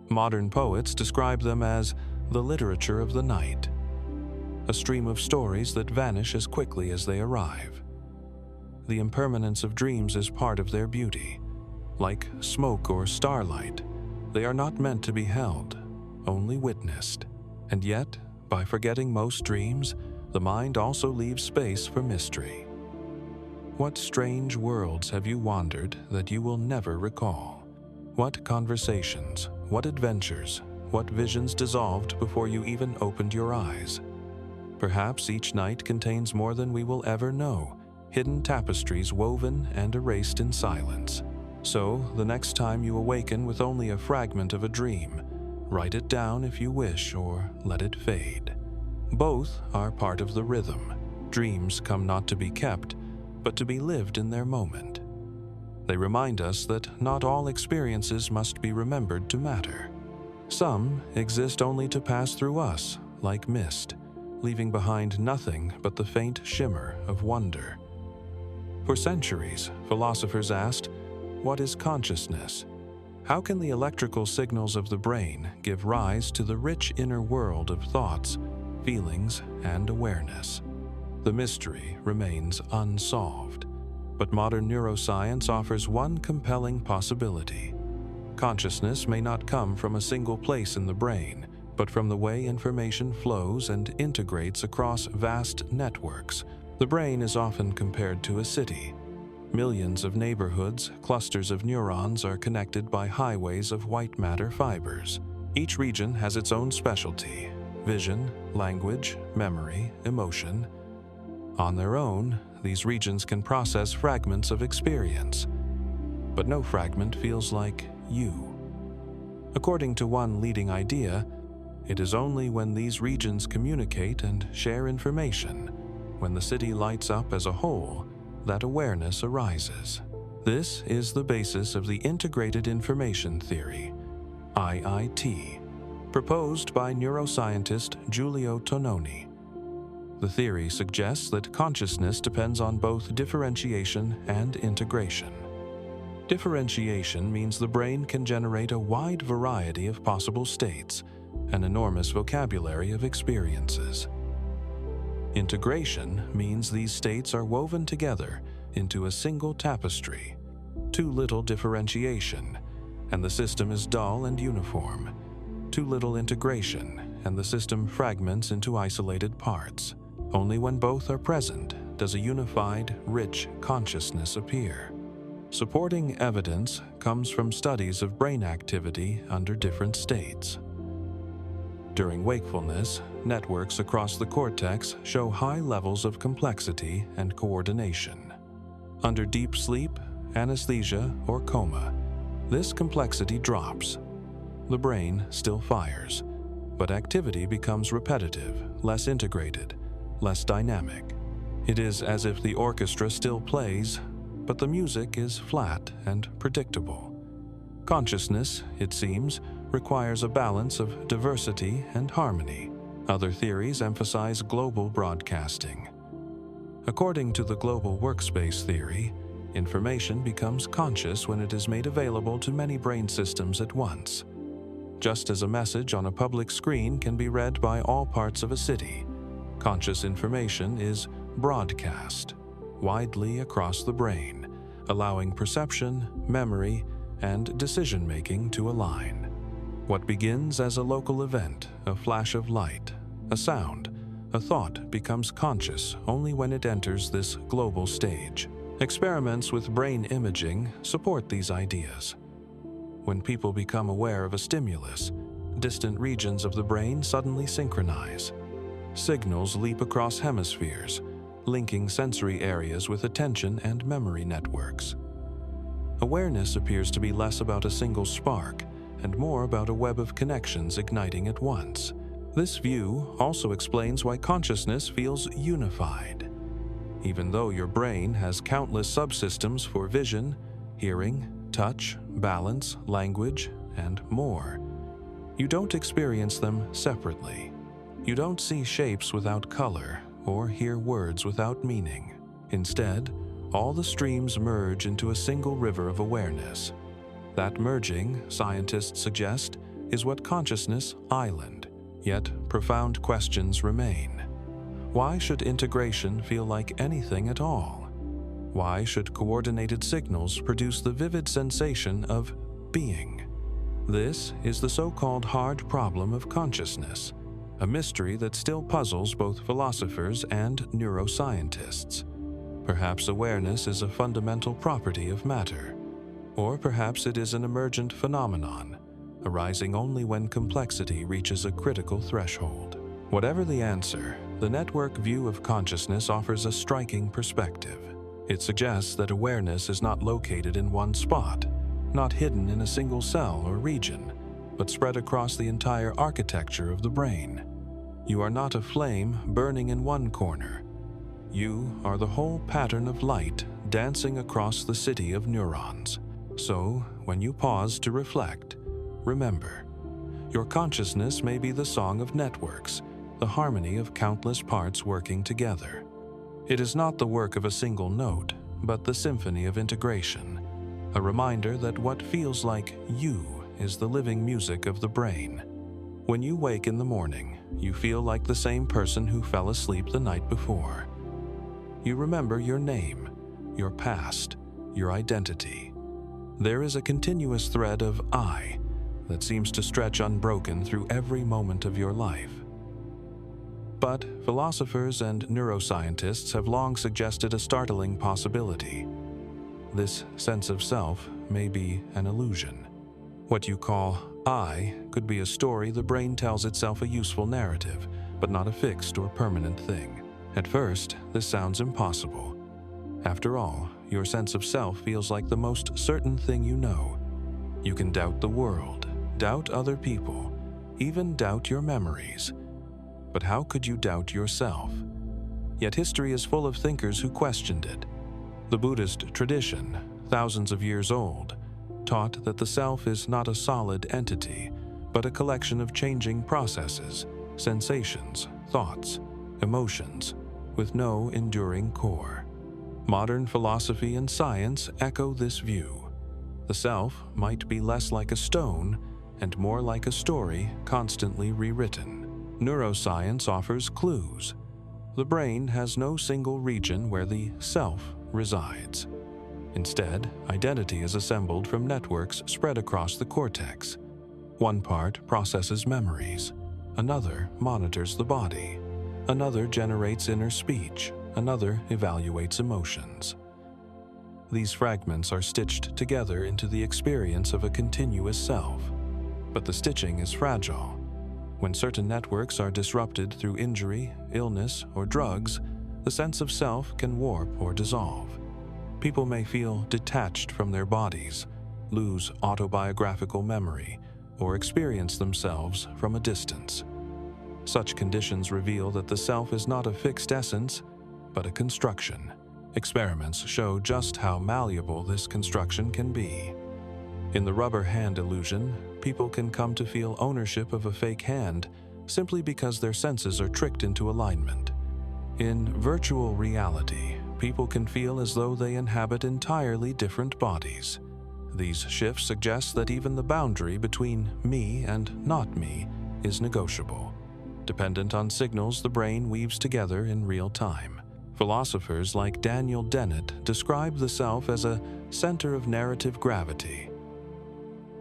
Modern poets describe them as the literature of the night. a stream of stories that vanish as quickly as they arrive. The impermanence of dreams is part of their beauty. Like smoke or starlight, they are not meant to be held, only witnessed. And yet, by forgetting most dreams, the mind also leaves space for mystery. What strange worlds have you wandered that you will never recall? What conversations, what adventures, what visions dissolved before you even opened your eyes? Perhaps each night contains more than we will ever know, hidden tapestries woven and erased in silence. So, the next time you awaken with only a fragment of a dream, write it down if you wish, or let it fade. Both are part of the rhythm. Dreams come not to be kept, but to be lived in their moment. They remind us that not all experiences must be remembered to matter. Some exist only to pass through us, like mist, leaving behind nothing but the faint shimmer of wonder. For centuries, philosophers asked, what is consciousness? How can the electrical signals of the brain give rise to the rich inner world of thoughts, feelings, and awareness? The mystery remains unsolved, but modern neuroscience offers one compelling possibility. Consciousness may not come from a single place in the brain, but from the way information flows and integrates across vast networks. The brain is often compared to a city. Millions of neighborhoods, clusters of neurons are connected by highways of white matter fibers. Each region has its own specialty: vision, language, memory, emotion. On their own, these regions can process fragments of experience, but no fragment feels like you. According to one leading idea, it is only when these regions communicate and share information, when the city lights up as a whole, that awareness arises. This is the basis of the Integrated Information Theory, IIT, proposed by neuroscientist Giulio Tononi. The theory suggests that consciousness depends on both differentiation and integration. Differentiation means the brain can generate a wide variety of possible states, an enormous vocabulary of experiences. Integration means these states are woven together into a single tapestry. Too little differentiation, and the system is dull and uniform. Too little integration, and the system fragments into isolated parts. Only when both are present does a unified, rich consciousness appear. Supporting evidence comes from studies of brain activity under different states. During wakefulness, networks across the cortex show high levels of complexity and coordination. Under deep sleep, anesthesia, or coma, this complexity drops. The brain still fires, but activity becomes repetitive, less integrated, less dynamic. It is as if the orchestra still plays, but the music is flat and predictable. Consciousness, it seems, requires a balance of diversity and harmony. Other theories emphasize global broadcasting. According to the global workspace theory, information becomes conscious when it is made available to many brain systems at once. Just as a message on a public screen can be read by all parts of a city, conscious information is broadcast widely across the brain, allowing perception, memory, and decision-making to align. What begins as a local event, a flash of light, a sound, a thought becomes conscious only when it enters this global stage. Experiments with brain imaging support these ideas. When people become aware of a stimulus, distant regions of the brain suddenly synchronize. Signals leap across hemispheres, linking sensory areas with attention and memory networks. Awareness appears to be less about a single spark and more about a web of connections igniting at once. This view also explains why consciousness feels unified. Even though your brain has countless subsystems for vision, hearing, touch, balance, language, and more, you don't experience them separately. You don't see shapes without color or hear words without meaning. Instead, all the streams merge into a single river of awareness. That merging, scientists suggest, is what consciousness island. Yet profound questions remain. Why should integration feel like anything at all? Why should coordinated signals produce the vivid sensation of being? This is the so-called hard problem of consciousness, a mystery that still puzzles both philosophers and neuroscientists. Perhaps awareness is a fundamental property of matter, or perhaps it is an emergent phenomenon, arising only when complexity reaches a critical threshold. Whatever the answer, the network view of consciousness offers a striking perspective. It suggests that awareness is not located in one spot, not hidden in a single cell or region, but spread across the entire architecture of the brain. You are not a flame burning in one corner. You are the whole pattern of light dancing across the city of neurons. So, when you pause to reflect, remember, your consciousness may be the song of networks, the harmony of countless parts working together. It is not the work of a single note, but the symphony of integration, a reminder that what feels like you is the living music of the brain. When you wake in the morning, you feel like the same person who fell asleep the night before. You remember your name, your past, your identity. There is a continuous thread of I that seems to stretch unbroken through every moment of your life. But philosophers and neuroscientists have long suggested a startling possibility. This sense of self may be an illusion. What you call I could be a story the brain tells itself, a useful narrative, but not a fixed or permanent thing. At first, this sounds impossible. After all, your sense of self feels like the most certain thing you know. You can doubt the world, doubt other people, even doubt your memories. But how could you doubt yourself? Yet history is full of thinkers who questioned it. The Buddhist tradition, thousands of years old, taught that the self is not a solid entity, but a collection of changing processes, sensations, thoughts, emotions, with no enduring core. Modern philosophy and science echo this view. The self might be less like a stone and more like a story constantly rewritten. Neuroscience offers clues. The brain has no single region where the self resides. Instead, identity is assembled from networks spread across the cortex. One part processes memories, another monitors the body, another generates inner speech, another evaluates emotions. These fragments are stitched together into the experience of a continuous self. But the stitching is fragile. When certain networks are disrupted through injury, illness, or drugs, the sense of self can warp or dissolve. People may feel detached from their bodies, lose autobiographical memory, or experience themselves from a distance. Such conditions reveal that the self is not a fixed essence, but a construction. Experiments show just how malleable this construction can be. In the rubber hand illusion, people can come to feel ownership of a fake hand simply because their senses are tricked into alignment. In virtual reality, people can feel as though they inhabit entirely different bodies. These shifts suggest that even the boundary between me and not me is negotiable, dependent on signals the brain weaves together in real time. Philosophers like Daniel Dennett describe the self as a center of narrative gravity.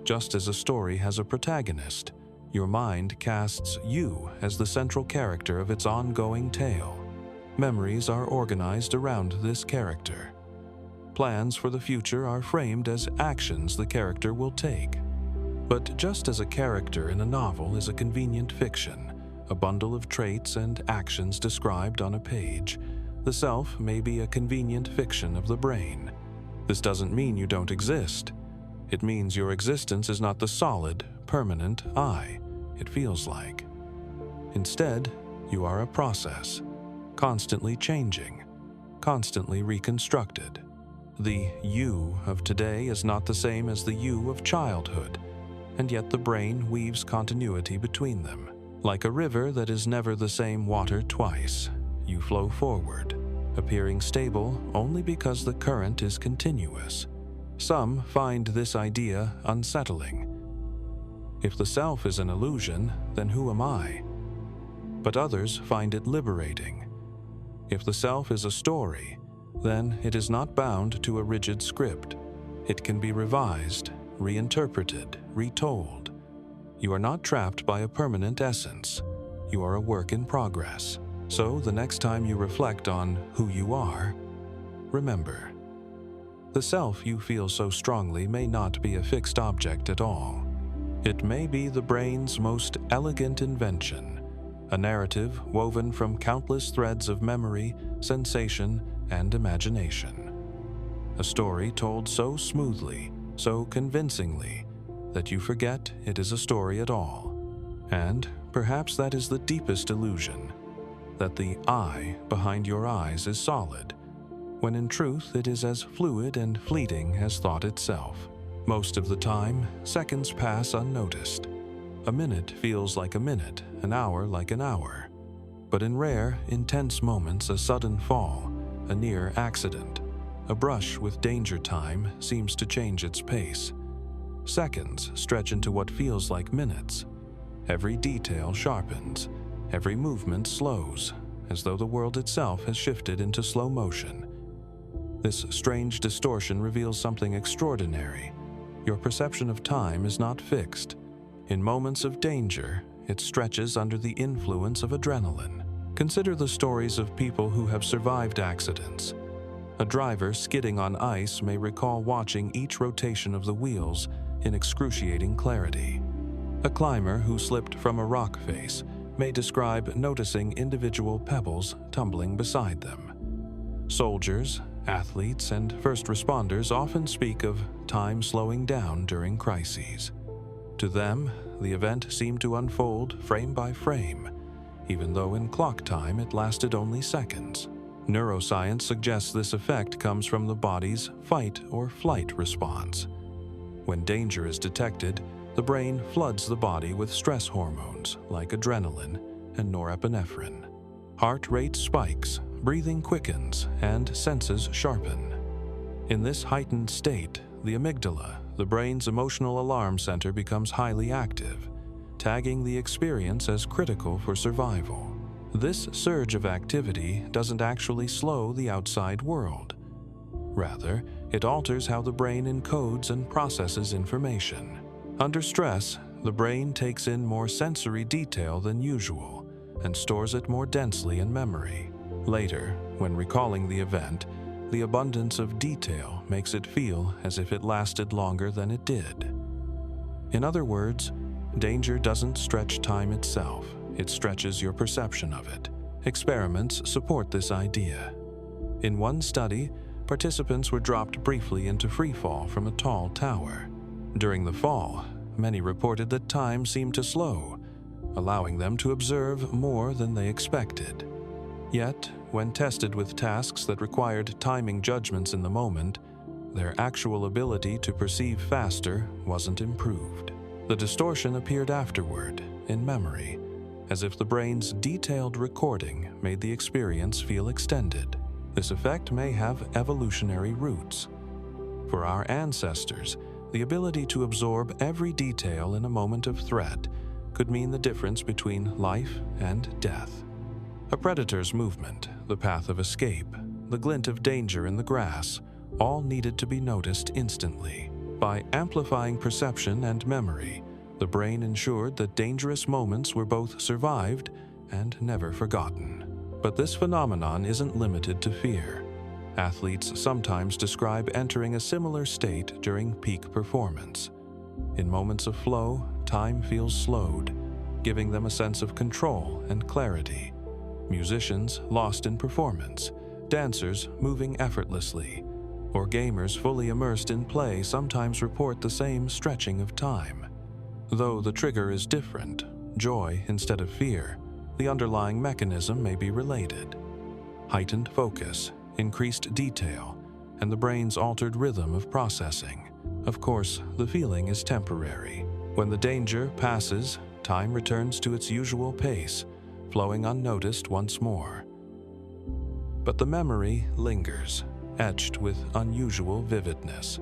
Just as a story has a protagonist, your mind casts you as the central character of its ongoing tale. Memories are organized around this character. Plans for the future are framed as actions the character will take. But just as a character in a novel is a convenient fiction, a bundle of traits and actions described on a page, the self may be a convenient fiction of the brain. This doesn't mean you don't exist. It means your existence is not the solid, permanent I it feels like. Instead, you are a process, constantly changing, constantly reconstructed. The you of today is not the same as the you of childhood, and yet the brain weaves continuity between them. Like a river that is never the same water twice, you flow forward, appearing stable only because the current is continuous. Some find this idea unsettling. If the self is an illusion, then who am I? But others find it liberating. If the self is a story, then it is not bound to a rigid script. It can be revised, reinterpreted, retold. You are not trapped by a permanent essence. You are a work in progress. So the next time you reflect on who you are, remember, the self you feel so strongly may not be a fixed object at all. It may be the brain's most elegant invention, a narrative woven from countless threads of memory, sensation, and imagination. A story told so smoothly, so convincingly, that you forget it is a story at all. And perhaps that is the deepest illusion, that the I behind your eyes is solid, when in truth it is as fluid and fleeting as thought itself. Most of the time, seconds pass unnoticed. A minute feels like a minute, an hour like an hour. But in rare, intense moments, a sudden fall, a near accident, a brush with danger time seems to change its pace. Seconds stretch into what feels like minutes. Every detail sharpens, every movement slows, as though the world itself has shifted into slow motion. This strange distortion reveals something extraordinary. Your perception of time is not fixed. In moments of danger, it stretches under the influence of adrenaline. Consider the stories of people who have survived accidents. A driver skidding on ice may recall watching each rotation of the wheels in excruciating clarity. A climber who slipped from a rock face may describe noticing individual pebbles tumbling beside them. Soldiers, athletes, and first responders often speak of time slowing down during crises. To them, the event seemed to unfold frame by frame, even though in clock time it lasted only seconds. Neuroscience suggests this effect comes from the body's fight or flight response. When danger is detected, the brain floods the body with stress hormones like adrenaline and norepinephrine. Heart rate spikes, breathing quickens, and senses sharpen. In this heightened state, the amygdala, the brain's emotional alarm center, becomes highly active, tagging the experience as critical for survival. This surge of activity doesn't actually slow the outside world. Rather, it alters how the brain encodes and processes information. Under stress, the brain takes in more sensory detail than usual and stores it more densely in memory. Later, when recalling the event, the abundance of detail makes it feel as if it lasted longer than it did. In other words, danger doesn't stretch time itself, it stretches your perception of it. Experiments support this idea. In one study, participants were dropped briefly into freefall from a tall tower. During the fall, many reported that time seemed to slow, allowing them to observe more than they expected. Yet, when tested with tasks that required timing judgments in the moment, their actual ability to perceive faster wasn't improved. The distortion appeared afterward, in memory, as if the brain's detailed recording made the experience feel extended. This effect may have evolutionary roots. For our ancestors, the ability to absorb every detail in a moment of threat could mean the difference between life and death. A predator's movement, the path of escape, the glint of danger in the grass, all needed to be noticed instantly. By amplifying perception and memory, the brain ensured that dangerous moments were both survived and never forgotten. But this phenomenon isn't limited to fear. Athletes sometimes describe entering a similar state during peak performance. In moments of flow, time feels slowed, giving them a sense of control and clarity. Musicians lost in performance, dancers moving effortlessly, or gamers fully immersed in play sometimes report the same stretching of time. Though the trigger is different, joy instead of fear, the underlying mechanism may be related. Heightened focus, increased detail, and the brain's altered rhythm of processing. Of course, the feeling is temporary. When the danger passes, time returns to its usual pace, flowing unnoticed once more. But the memory lingers, etched with unusual vividness.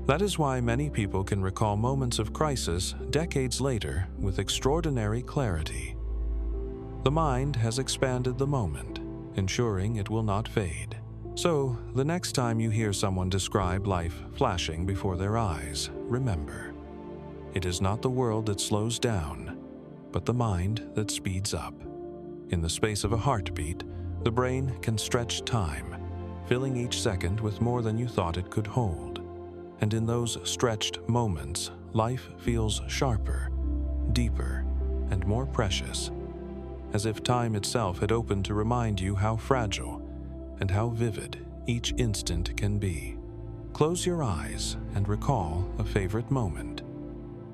That is why many people can recall moments of crisis decades later with extraordinary clarity. The mind has expanded the moment, ensuring it will not fade. So, the next time you hear someone describe life flashing before their eyes, remember, it is not the world that slows down, but the mind that speeds up. In the space of a heartbeat, the brain can stretch time, filling each second with more than you thought it could hold. And in those stretched moments, life feels sharper, deeper, and more precious, as if time itself had opened to remind you how fragile and how vivid each instant can be. Close your eyes and recall a favorite moment.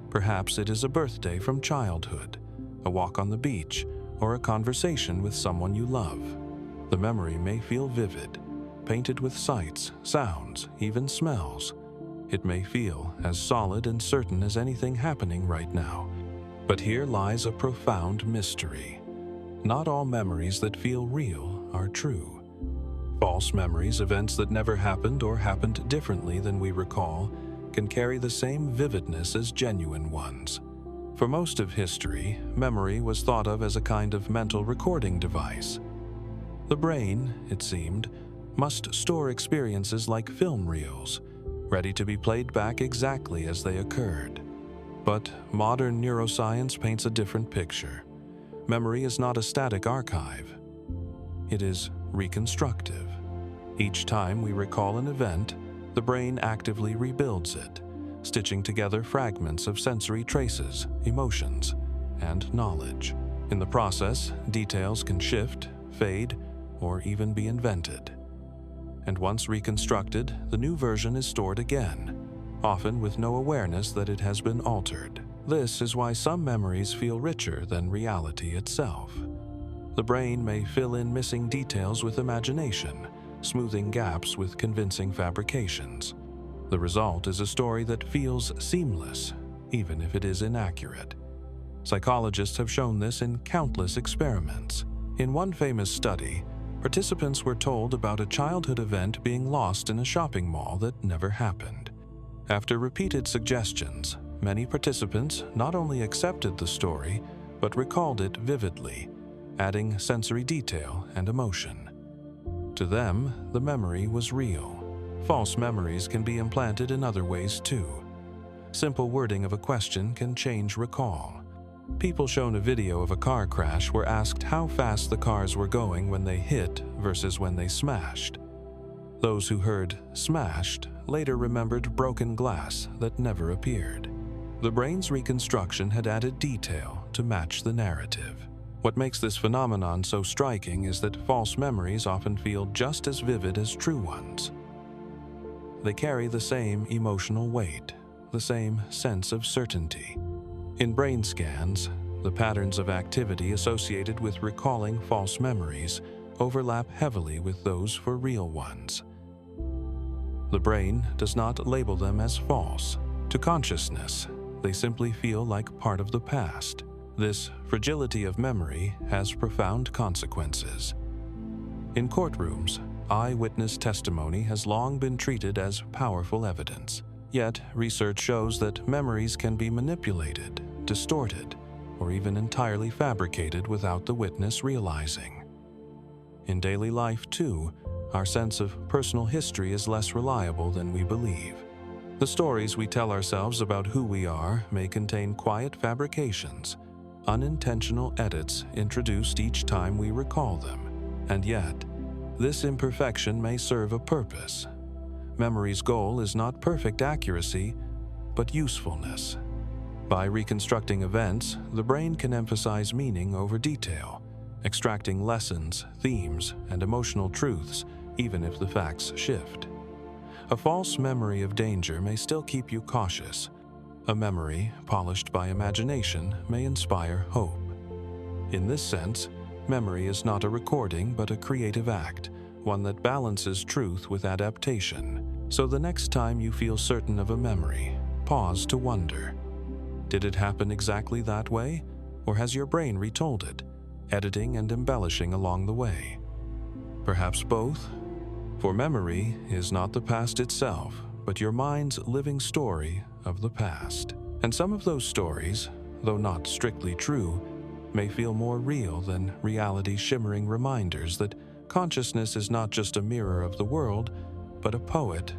Perhaps it is a birthday from childhood, a walk on the beach, or a conversation with someone you love. The memory may feel vivid, painted with sights, sounds, even smells. It may feel as solid and certain as anything happening right now. But here lies a profound mystery. Not all memories that feel real are true. False memories, events that never happened or happened differently than we recall, can carry the same vividness as genuine ones. For most of history, memory was thought of as a kind of mental recording device. The brain, it seemed, must store experiences like film reels, ready to be played back exactly as they occurred. But modern neuroscience paints a different picture. Memory is not a static archive. It is reconstructive. Each time we recall an event, the brain actively rebuilds it, stitching together fragments of sensory traces, emotions, and knowledge. In the process, details can shift, fade, or even be invented. And once reconstructed, the new version is stored again, often with no awareness that it has been altered. This is why some memories feel richer than reality itself. The brain may fill in missing details with imagination, smoothing gaps with convincing fabrications. The result is a story that feels seamless, even if it is inaccurate. Psychologists have shown this in countless experiments. In one famous study, participants were told about a childhood event being lost in a shopping mall that never happened. After repeated suggestions, many participants not only accepted the story, but recalled it vividly, adding sensory detail and emotion. To them, the memory was real. False memories can be implanted in other ways too. Simple wording of a question can change recall. People shown a video of a car crash were asked how fast the cars were going when they hit versus when they smashed. Those who heard smashed later remembered broken glass that never appeared. The brain's reconstruction had added detail to match the narrative. What makes this phenomenon so striking is that false memories often feel just as vivid as true ones. They carry the same emotional weight, the same sense of certainty. In brain scans, the patterns of activity associated with recalling false memories overlap heavily with those for real ones. The brain does not label them as false. To consciousness, they simply feel like part of the past. This fragility of memory has profound consequences. In courtrooms, eyewitness testimony has long been treated as powerful evidence. Yet, research shows that memories can be manipulated, distorted, or even entirely fabricated without the witness realizing. In daily life, too, our sense of personal history is less reliable than we believe. The stories we tell ourselves about who we are may contain quiet fabrications, unintentional edits introduced each time we recall them. And yet, this imperfection may serve a purpose. Memory's goal is not perfect accuracy, but usefulness. By reconstructing events, the brain can emphasize meaning over detail, extracting lessons, themes, and emotional truths, even if the facts shift. A false memory of danger may still keep you cautious. A memory, polished by imagination, may inspire hope. In this sense, memory is not a recording but a creative act, one that balances truth with adaptation. So the next time you feel certain of a memory, pause to wonder. Did it happen exactly that way? Or has your brain retold it, editing and embellishing along the way? Perhaps both? For memory is not the past itself, but your mind's living story of the past. And some of those stories, though not strictly true, may feel more real than reality's shimmering reminders that Consciousness is not just a mirror of the world, but a poet,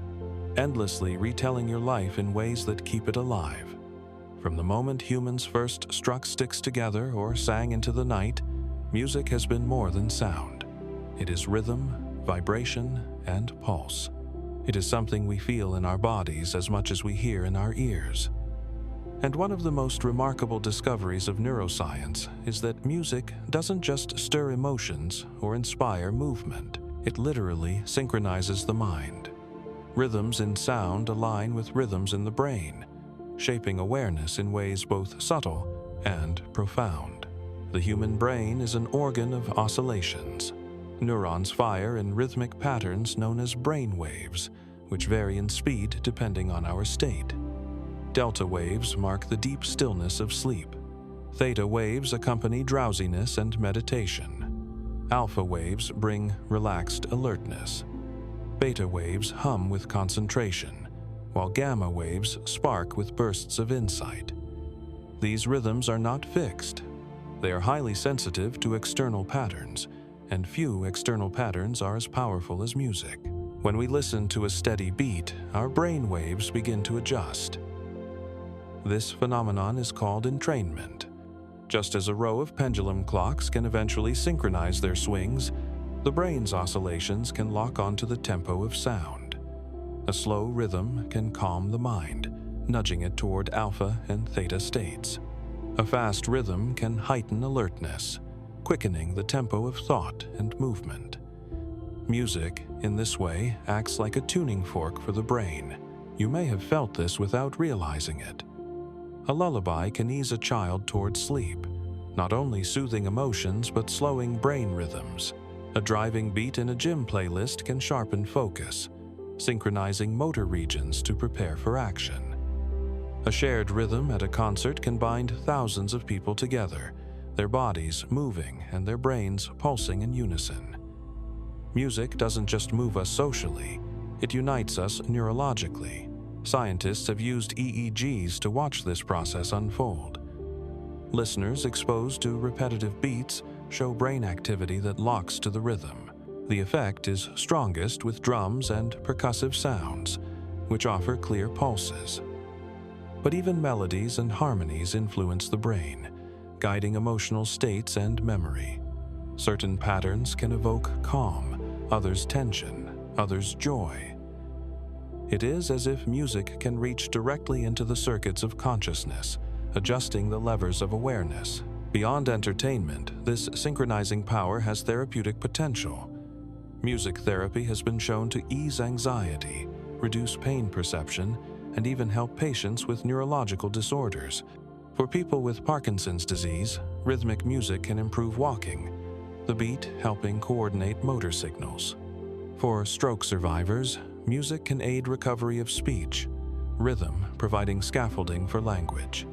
endlessly retelling your life in ways that keep it alive. From the moment humans first struck sticks together or sang into the night, music has been more than sound. It is rhythm, vibration, and pulse. It is something we feel in our bodies as much as we hear in our ears. And one of the most remarkable discoveries of neuroscience is that music doesn't just stir emotions or inspire movement. It literally synchronizes the mind. Rhythms in sound align with rhythms in the brain, shaping awareness in ways both subtle and profound. The human brain is an organ of oscillations. Neurons fire in rhythmic patterns known as brain waves, which vary in speed depending on our state. Delta waves mark the deep stillness of sleep. Theta waves accompany drowsiness and meditation. Alpha waves bring relaxed alertness. Beta waves hum with concentration, while gamma waves spark with bursts of insight. These rhythms are not fixed. They are highly sensitive to external patterns, and few external patterns are as powerful as music. When we listen to a steady beat, our brain waves begin to adjust. This phenomenon is called entrainment. Just as a row of pendulum clocks can eventually synchronize their swings, the brain's oscillations can lock onto the tempo of sound. A slow rhythm can calm the mind, nudging it toward alpha and theta states. A fast rhythm can heighten alertness, quickening the tempo of thought and movement. Music, in this way, acts like a tuning fork for the brain. You may have felt this without realizing it. A lullaby can ease a child toward sleep, not only soothing emotions but slowing brain rhythms. A driving beat in a gym playlist can sharpen focus, synchronizing motor regions to prepare for action. A shared rhythm at a concert can bind thousands of people together, their bodies moving and their brains pulsing in unison. Music doesn't just move us socially, it unites us neurologically. Scientists have used EEGs to watch this process unfold. Listeners exposed to repetitive beats show brain activity that locks to the rhythm. The effect is strongest with drums and percussive sounds, which offer clear pulses. But even melodies and harmonies influence the brain, guiding emotional states and memory. Certain patterns can evoke calm, others tension, others joy. It is as if music can reach directly into the circuits of consciousness, adjusting the levers of awareness. Beyond entertainment, this synchronizing power has therapeutic potential. Music therapy has been shown to ease anxiety, reduce pain perception, and even help patients with neurological disorders. For people with Parkinson's disease, rhythmic music can improve walking, the beat helping coordinate motor signals. For stroke survivors, music can aid recovery of speech, rhythm providing scaffolding for language.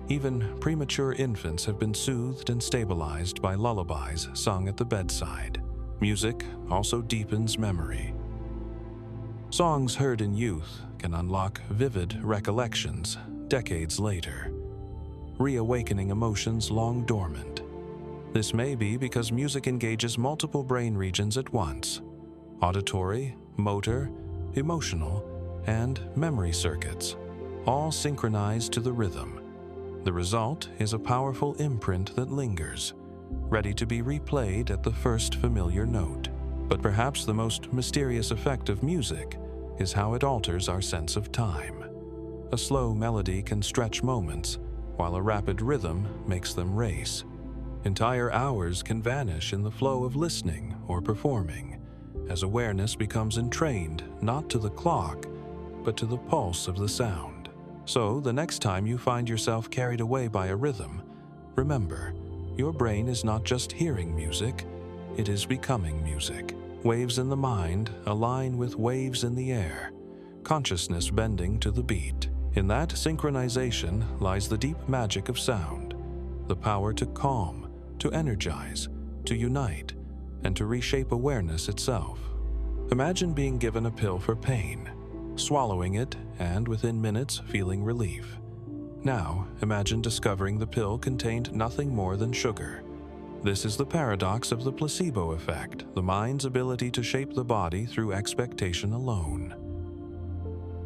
Even premature infants have been soothed and stabilized by lullabies sung at the bedside. Music also deepens memory. Songs heard in youth can unlock vivid recollections decades later, reawakening emotions long dormant. This may be because music engages multiple brain regions at once: auditory, motor, emotional, and memory circuits, all synchronized to the rhythm. The result is a powerful imprint that lingers, ready to be replayed at the first familiar note. But perhaps the most mysterious effect of music is how it alters our sense of time. A slow melody can stretch moments, while a rapid rhythm makes them race. Entire hours can vanish in the flow of listening or performing, as awareness becomes entrained not to the clock, but to the pulse of the sound. So, the next time you find yourself carried away by a rhythm, remember, your brain is not just hearing music, it is becoming music. Waves in the mind align with waves in the air, consciousness bending to the beat. In that synchronization lies the deep magic of sound, the power to calm, to energize, to unite, and to reshape awareness itself. Imagine being given a pill for pain, swallowing it, and within minutes feeling relief. Now, imagine discovering the pill contained nothing more than sugar. This is the paradox of the placebo effect, the mind's ability to shape the body through expectation alone.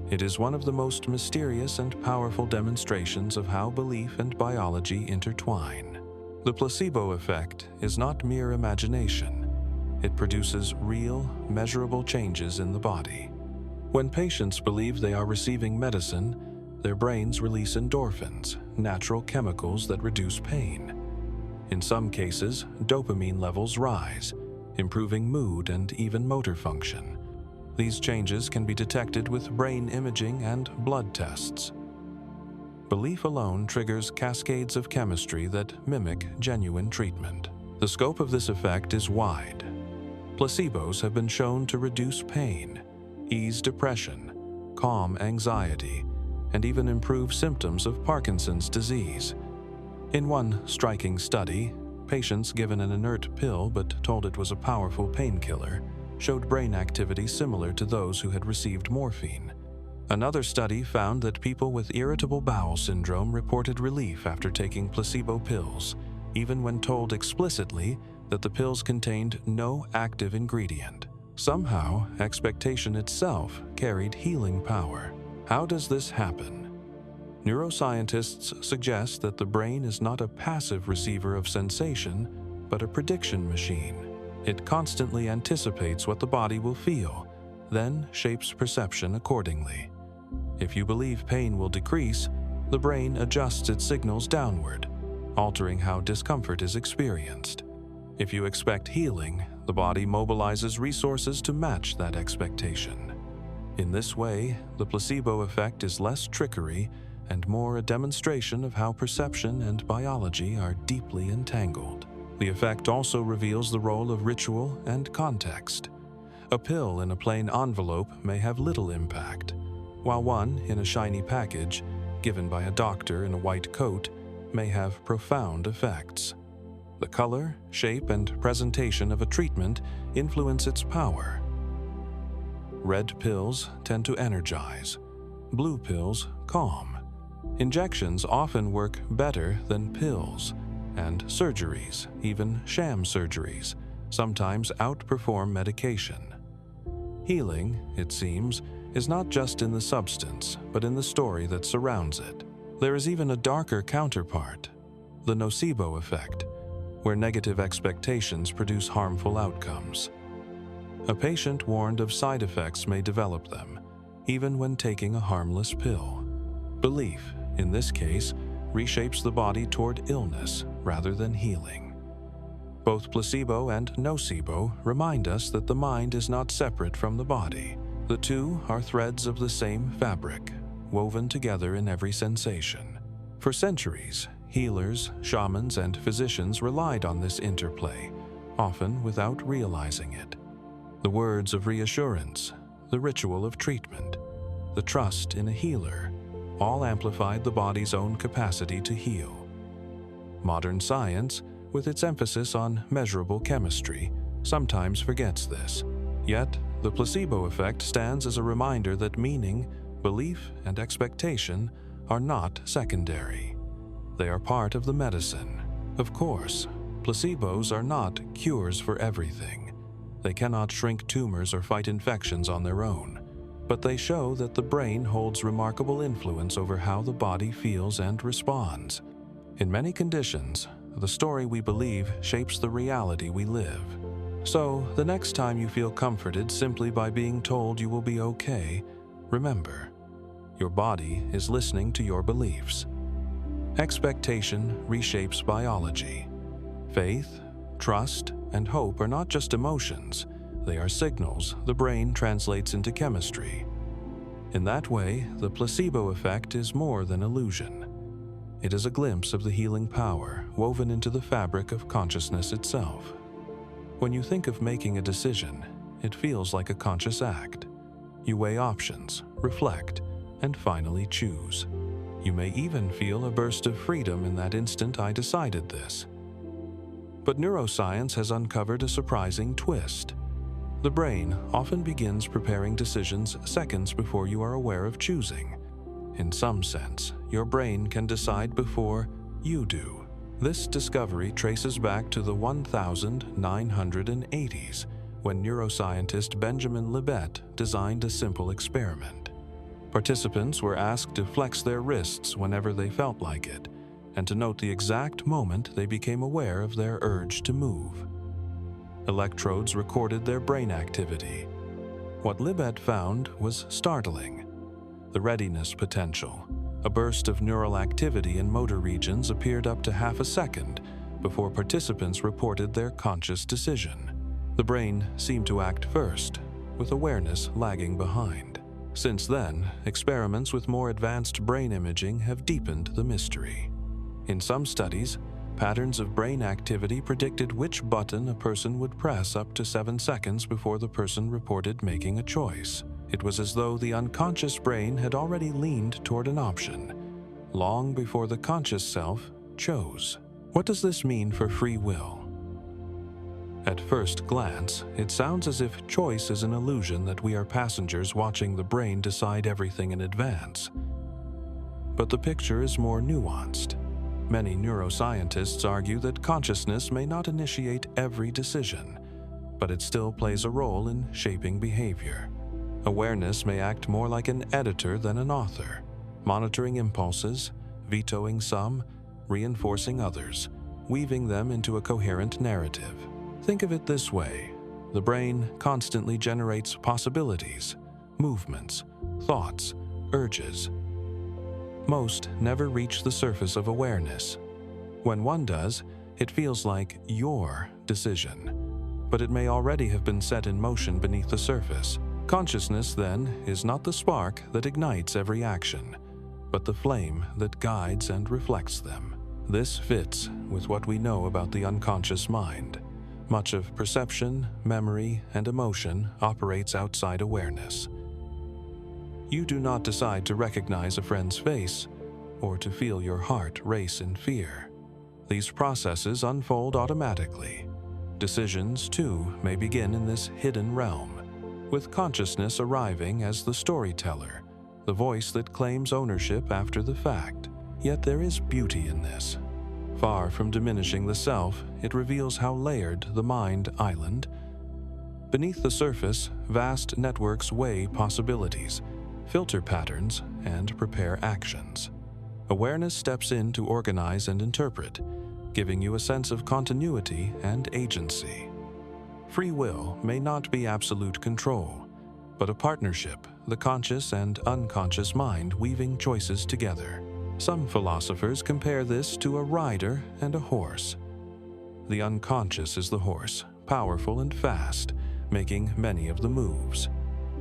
It is one of the most mysterious and powerful demonstrations of how belief and biology intertwine. The placebo effect is not mere imagination. It produces real, measurable changes in the body. When patients believe they are receiving medicine, their brains release endorphins, natural chemicals that reduce pain. In some cases, dopamine levels rise, improving mood and even motor function. These changes can be detected with brain imaging and blood tests. Belief alone triggers cascades of chemistry that mimic genuine treatment. The scope of this effect is wide. Placebos have been shown to reduce pain, ease depression, calm anxiety, and even improve symptoms of Parkinson's disease. In one striking study, patients given an inert pill but told it was a powerful painkiller showed brain activity similar to those who had received morphine. Another study found that people with irritable bowel syndrome reported relief after taking placebo pills, even when told explicitly that the pills contained no active ingredient. Somehow, expectation itself carried healing power. How does this happen? Neuroscientists suggest that the brain is not a passive receiver of sensation, but a prediction machine. It constantly anticipates what the body will feel, then shapes perception accordingly. If you believe pain will decrease, the brain adjusts its signals downward, altering how discomfort is experienced. If you expect healing, the body mobilizes resources to match that expectation. In this way, the placebo effect is less trickery and more a demonstration of how perception and biology are deeply entangled. The effect also reveals the role of ritual and context. A pill in a plain envelope may have little impact, while one in a shiny package, given by a doctor in a white coat, may have profound effects. The color, shape, and presentation of a treatment influence its power. Red pills tend to energize, blue pills calm. Injections often work better than pills, and surgeries, even sham surgeries, sometimes outperform medication. Healing, it seems, is not just in the substance, but in the story that surrounds it. There is even a darker counterpart, the nocebo effect, where negative expectations produce harmful outcomes. A patient warned of side effects may develop them, even when taking a harmless pill. Belief, in this case, reshapes the body toward illness rather than healing. Both placebo and nocebo remind us that the mind is not separate from the body. The two are threads of the same fabric, woven together in every sensation. For centuries, healers, shamans, and physicians relied on this interplay, often without realizing it. The words of reassurance, the ritual of treatment, the trust in a healer, all amplified the body's own capacity to heal. Modern science, with its emphasis on measurable chemistry, sometimes forgets this. Yet, the placebo effect stands as a reminder that meaning, belief, and expectation are not secondary. They are part of the medicine. Of course, placebos are not cures for everything. They cannot shrink tumors or fight infections on their own, but they show that the brain holds remarkable influence over how the body feels and responds. In many conditions, the story we believe shapes the reality we live. So, the next time you feel comforted simply by being told you will be okay, remember, your body is listening to your beliefs. Expectation reshapes biology. Faith, trust, and hope are not just emotions, they are signals the brain translates into chemistry. In that way, the placebo effect is more than illusion. It is a glimpse of the healing power woven into the fabric of consciousness itself. When you think of making a decision, it feels like a conscious act. You weigh options, reflect, and finally choose. You may even feel a burst of freedom in that instant. I decided this. But neuroscience has uncovered a surprising twist. The brain often begins preparing decisions seconds before you are aware of choosing. In some sense, your brain can decide before you do. This discovery traces back to the 1980s, when neuroscientist Benjamin Libet designed a simple experiment. Participants were asked to flex their wrists whenever they felt like it, and to note the exact moment they became aware of their urge to move. Electrodes recorded their brain activity. What Libet found was startling. The readiness potential, a burst of neural activity in motor regions, appeared up to half a second before participants reported their conscious decision. The brain seemed to act first, with awareness lagging behind. Since then, experiments with more advanced brain imaging have deepened the mystery. In some studies, patterns of brain activity predicted which button a person would press up to 7 seconds before the person reported making a choice. It was as though the unconscious brain had already leaned toward an option, long before the conscious self chose. What does this mean for free will? At first glance, it sounds as if choice is an illusion that we are passengers watching the brain decide everything in advance. But the picture is more nuanced. Many neuroscientists argue that consciousness may not initiate every decision, but it still plays a role in shaping behavior. Awareness may act more like an editor than an author, monitoring impulses, vetoing some, reinforcing others, weaving them into a coherent narrative. Think of it this way: the brain constantly generates possibilities, movements, thoughts, urges. Most never reach the surface of awareness. When one does, it feels like your decision, but it may already have been set in motion beneath the surface. Consciousness, then, is not the spark that ignites every action, but the flame that guides and reflects them. This fits with what we know about the unconscious mind. Much of perception, memory, and emotion operates outside awareness. You do not decide to recognize a friend's face or to feel your heart race in fear. These processes unfold automatically. Decisions, too, may begin in this hidden realm, with consciousness arriving as the storyteller, the voice that claims ownership after the fact. Yet there is beauty in this. Far from diminishing the self, it reveals how layered the mind island. Beneath the surface, vast networks weigh possibilities, filter patterns, and prepare actions. Awareness steps in to organize and interpret, giving you a sense of continuity and agency. Free will may not be absolute control, but a partnership, the conscious and unconscious mind weaving choices together. Some philosophers compare this to a rider and a horse. The unconscious is the horse, powerful and fast, making many of the moves.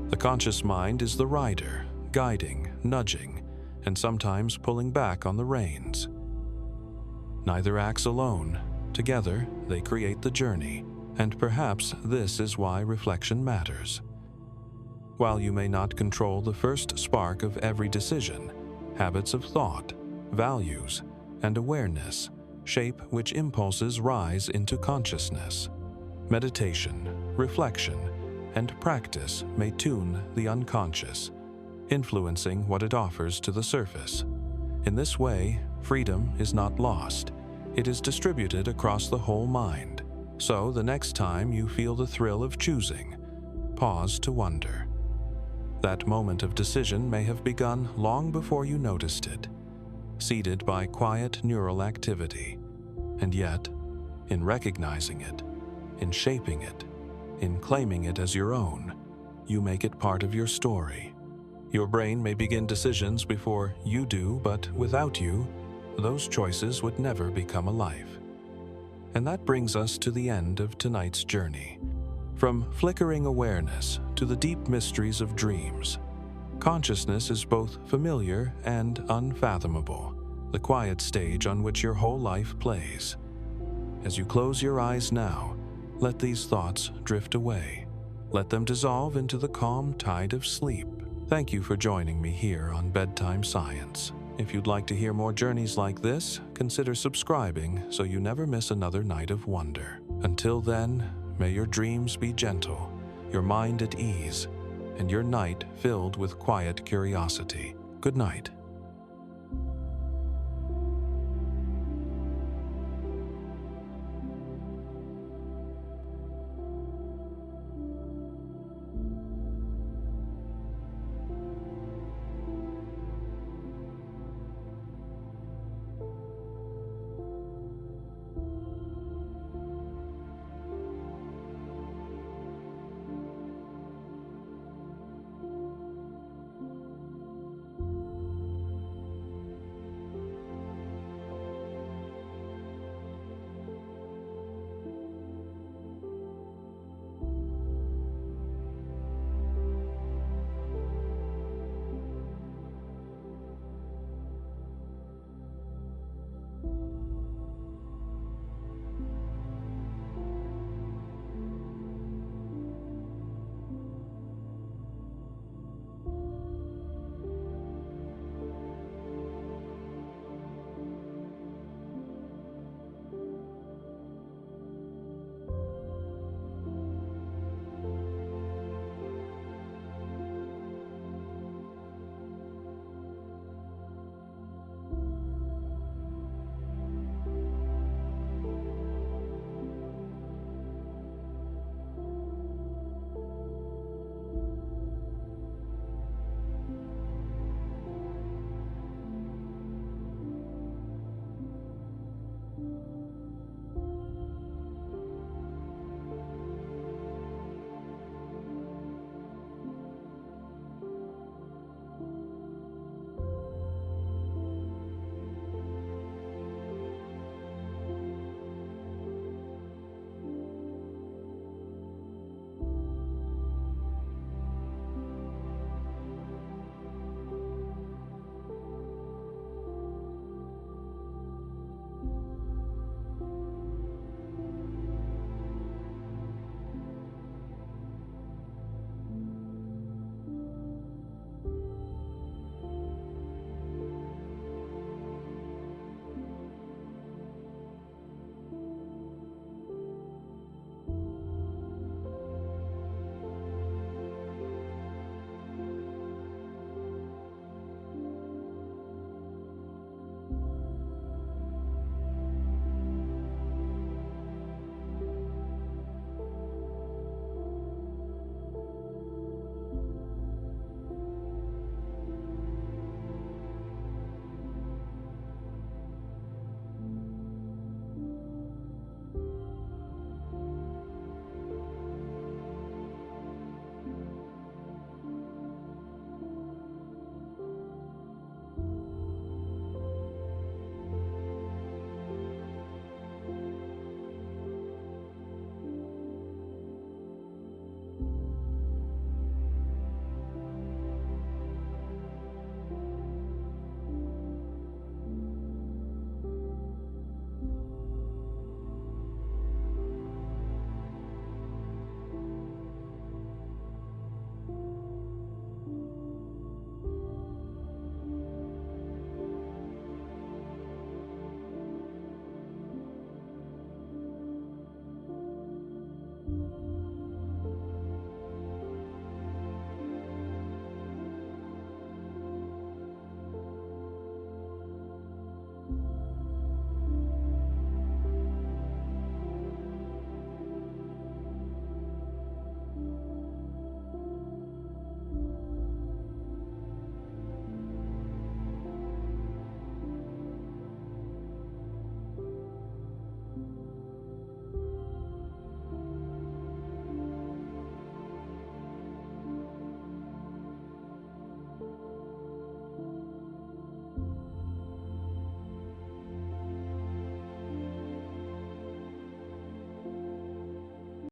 The conscious mind is the rider, guiding, nudging, and sometimes pulling back on the reins. Neither acts alone. Together, they create the journey, and perhaps this is why reflection matters. While you may not control the first spark of every decision, habits of thought, values, and awareness shape which impulses rise into consciousness. Meditation, reflection, and practice may tune the unconscious, influencing what it offers to the surface. In this way, freedom is not lost. It is distributed across the whole mind. So the next time you feel the thrill of choosing, pause to wonder. That moment of decision may have begun long before you noticed it, seeded by quiet neural activity. And yet, in recognizing it, in shaping it, in claiming it as your own, you make it part of your story. Your brain may begin decisions before you do, but without you, those choices would never become alive. And that brings us to the end of tonight's journey. From flickering awareness to the deep mysteries of dreams, consciousness is both familiar and unfathomable, the quiet stage on which your whole life plays. As you close your eyes now, let these thoughts drift away. Let them dissolve into the calm tide of sleep. Thank you for joining me here on Bedtime Science. If you'd like to hear more journeys like this, consider subscribing so you never miss another night of wonder. Until then, may your dreams be gentle, your mind at ease, and your night filled with quiet curiosity. Good night.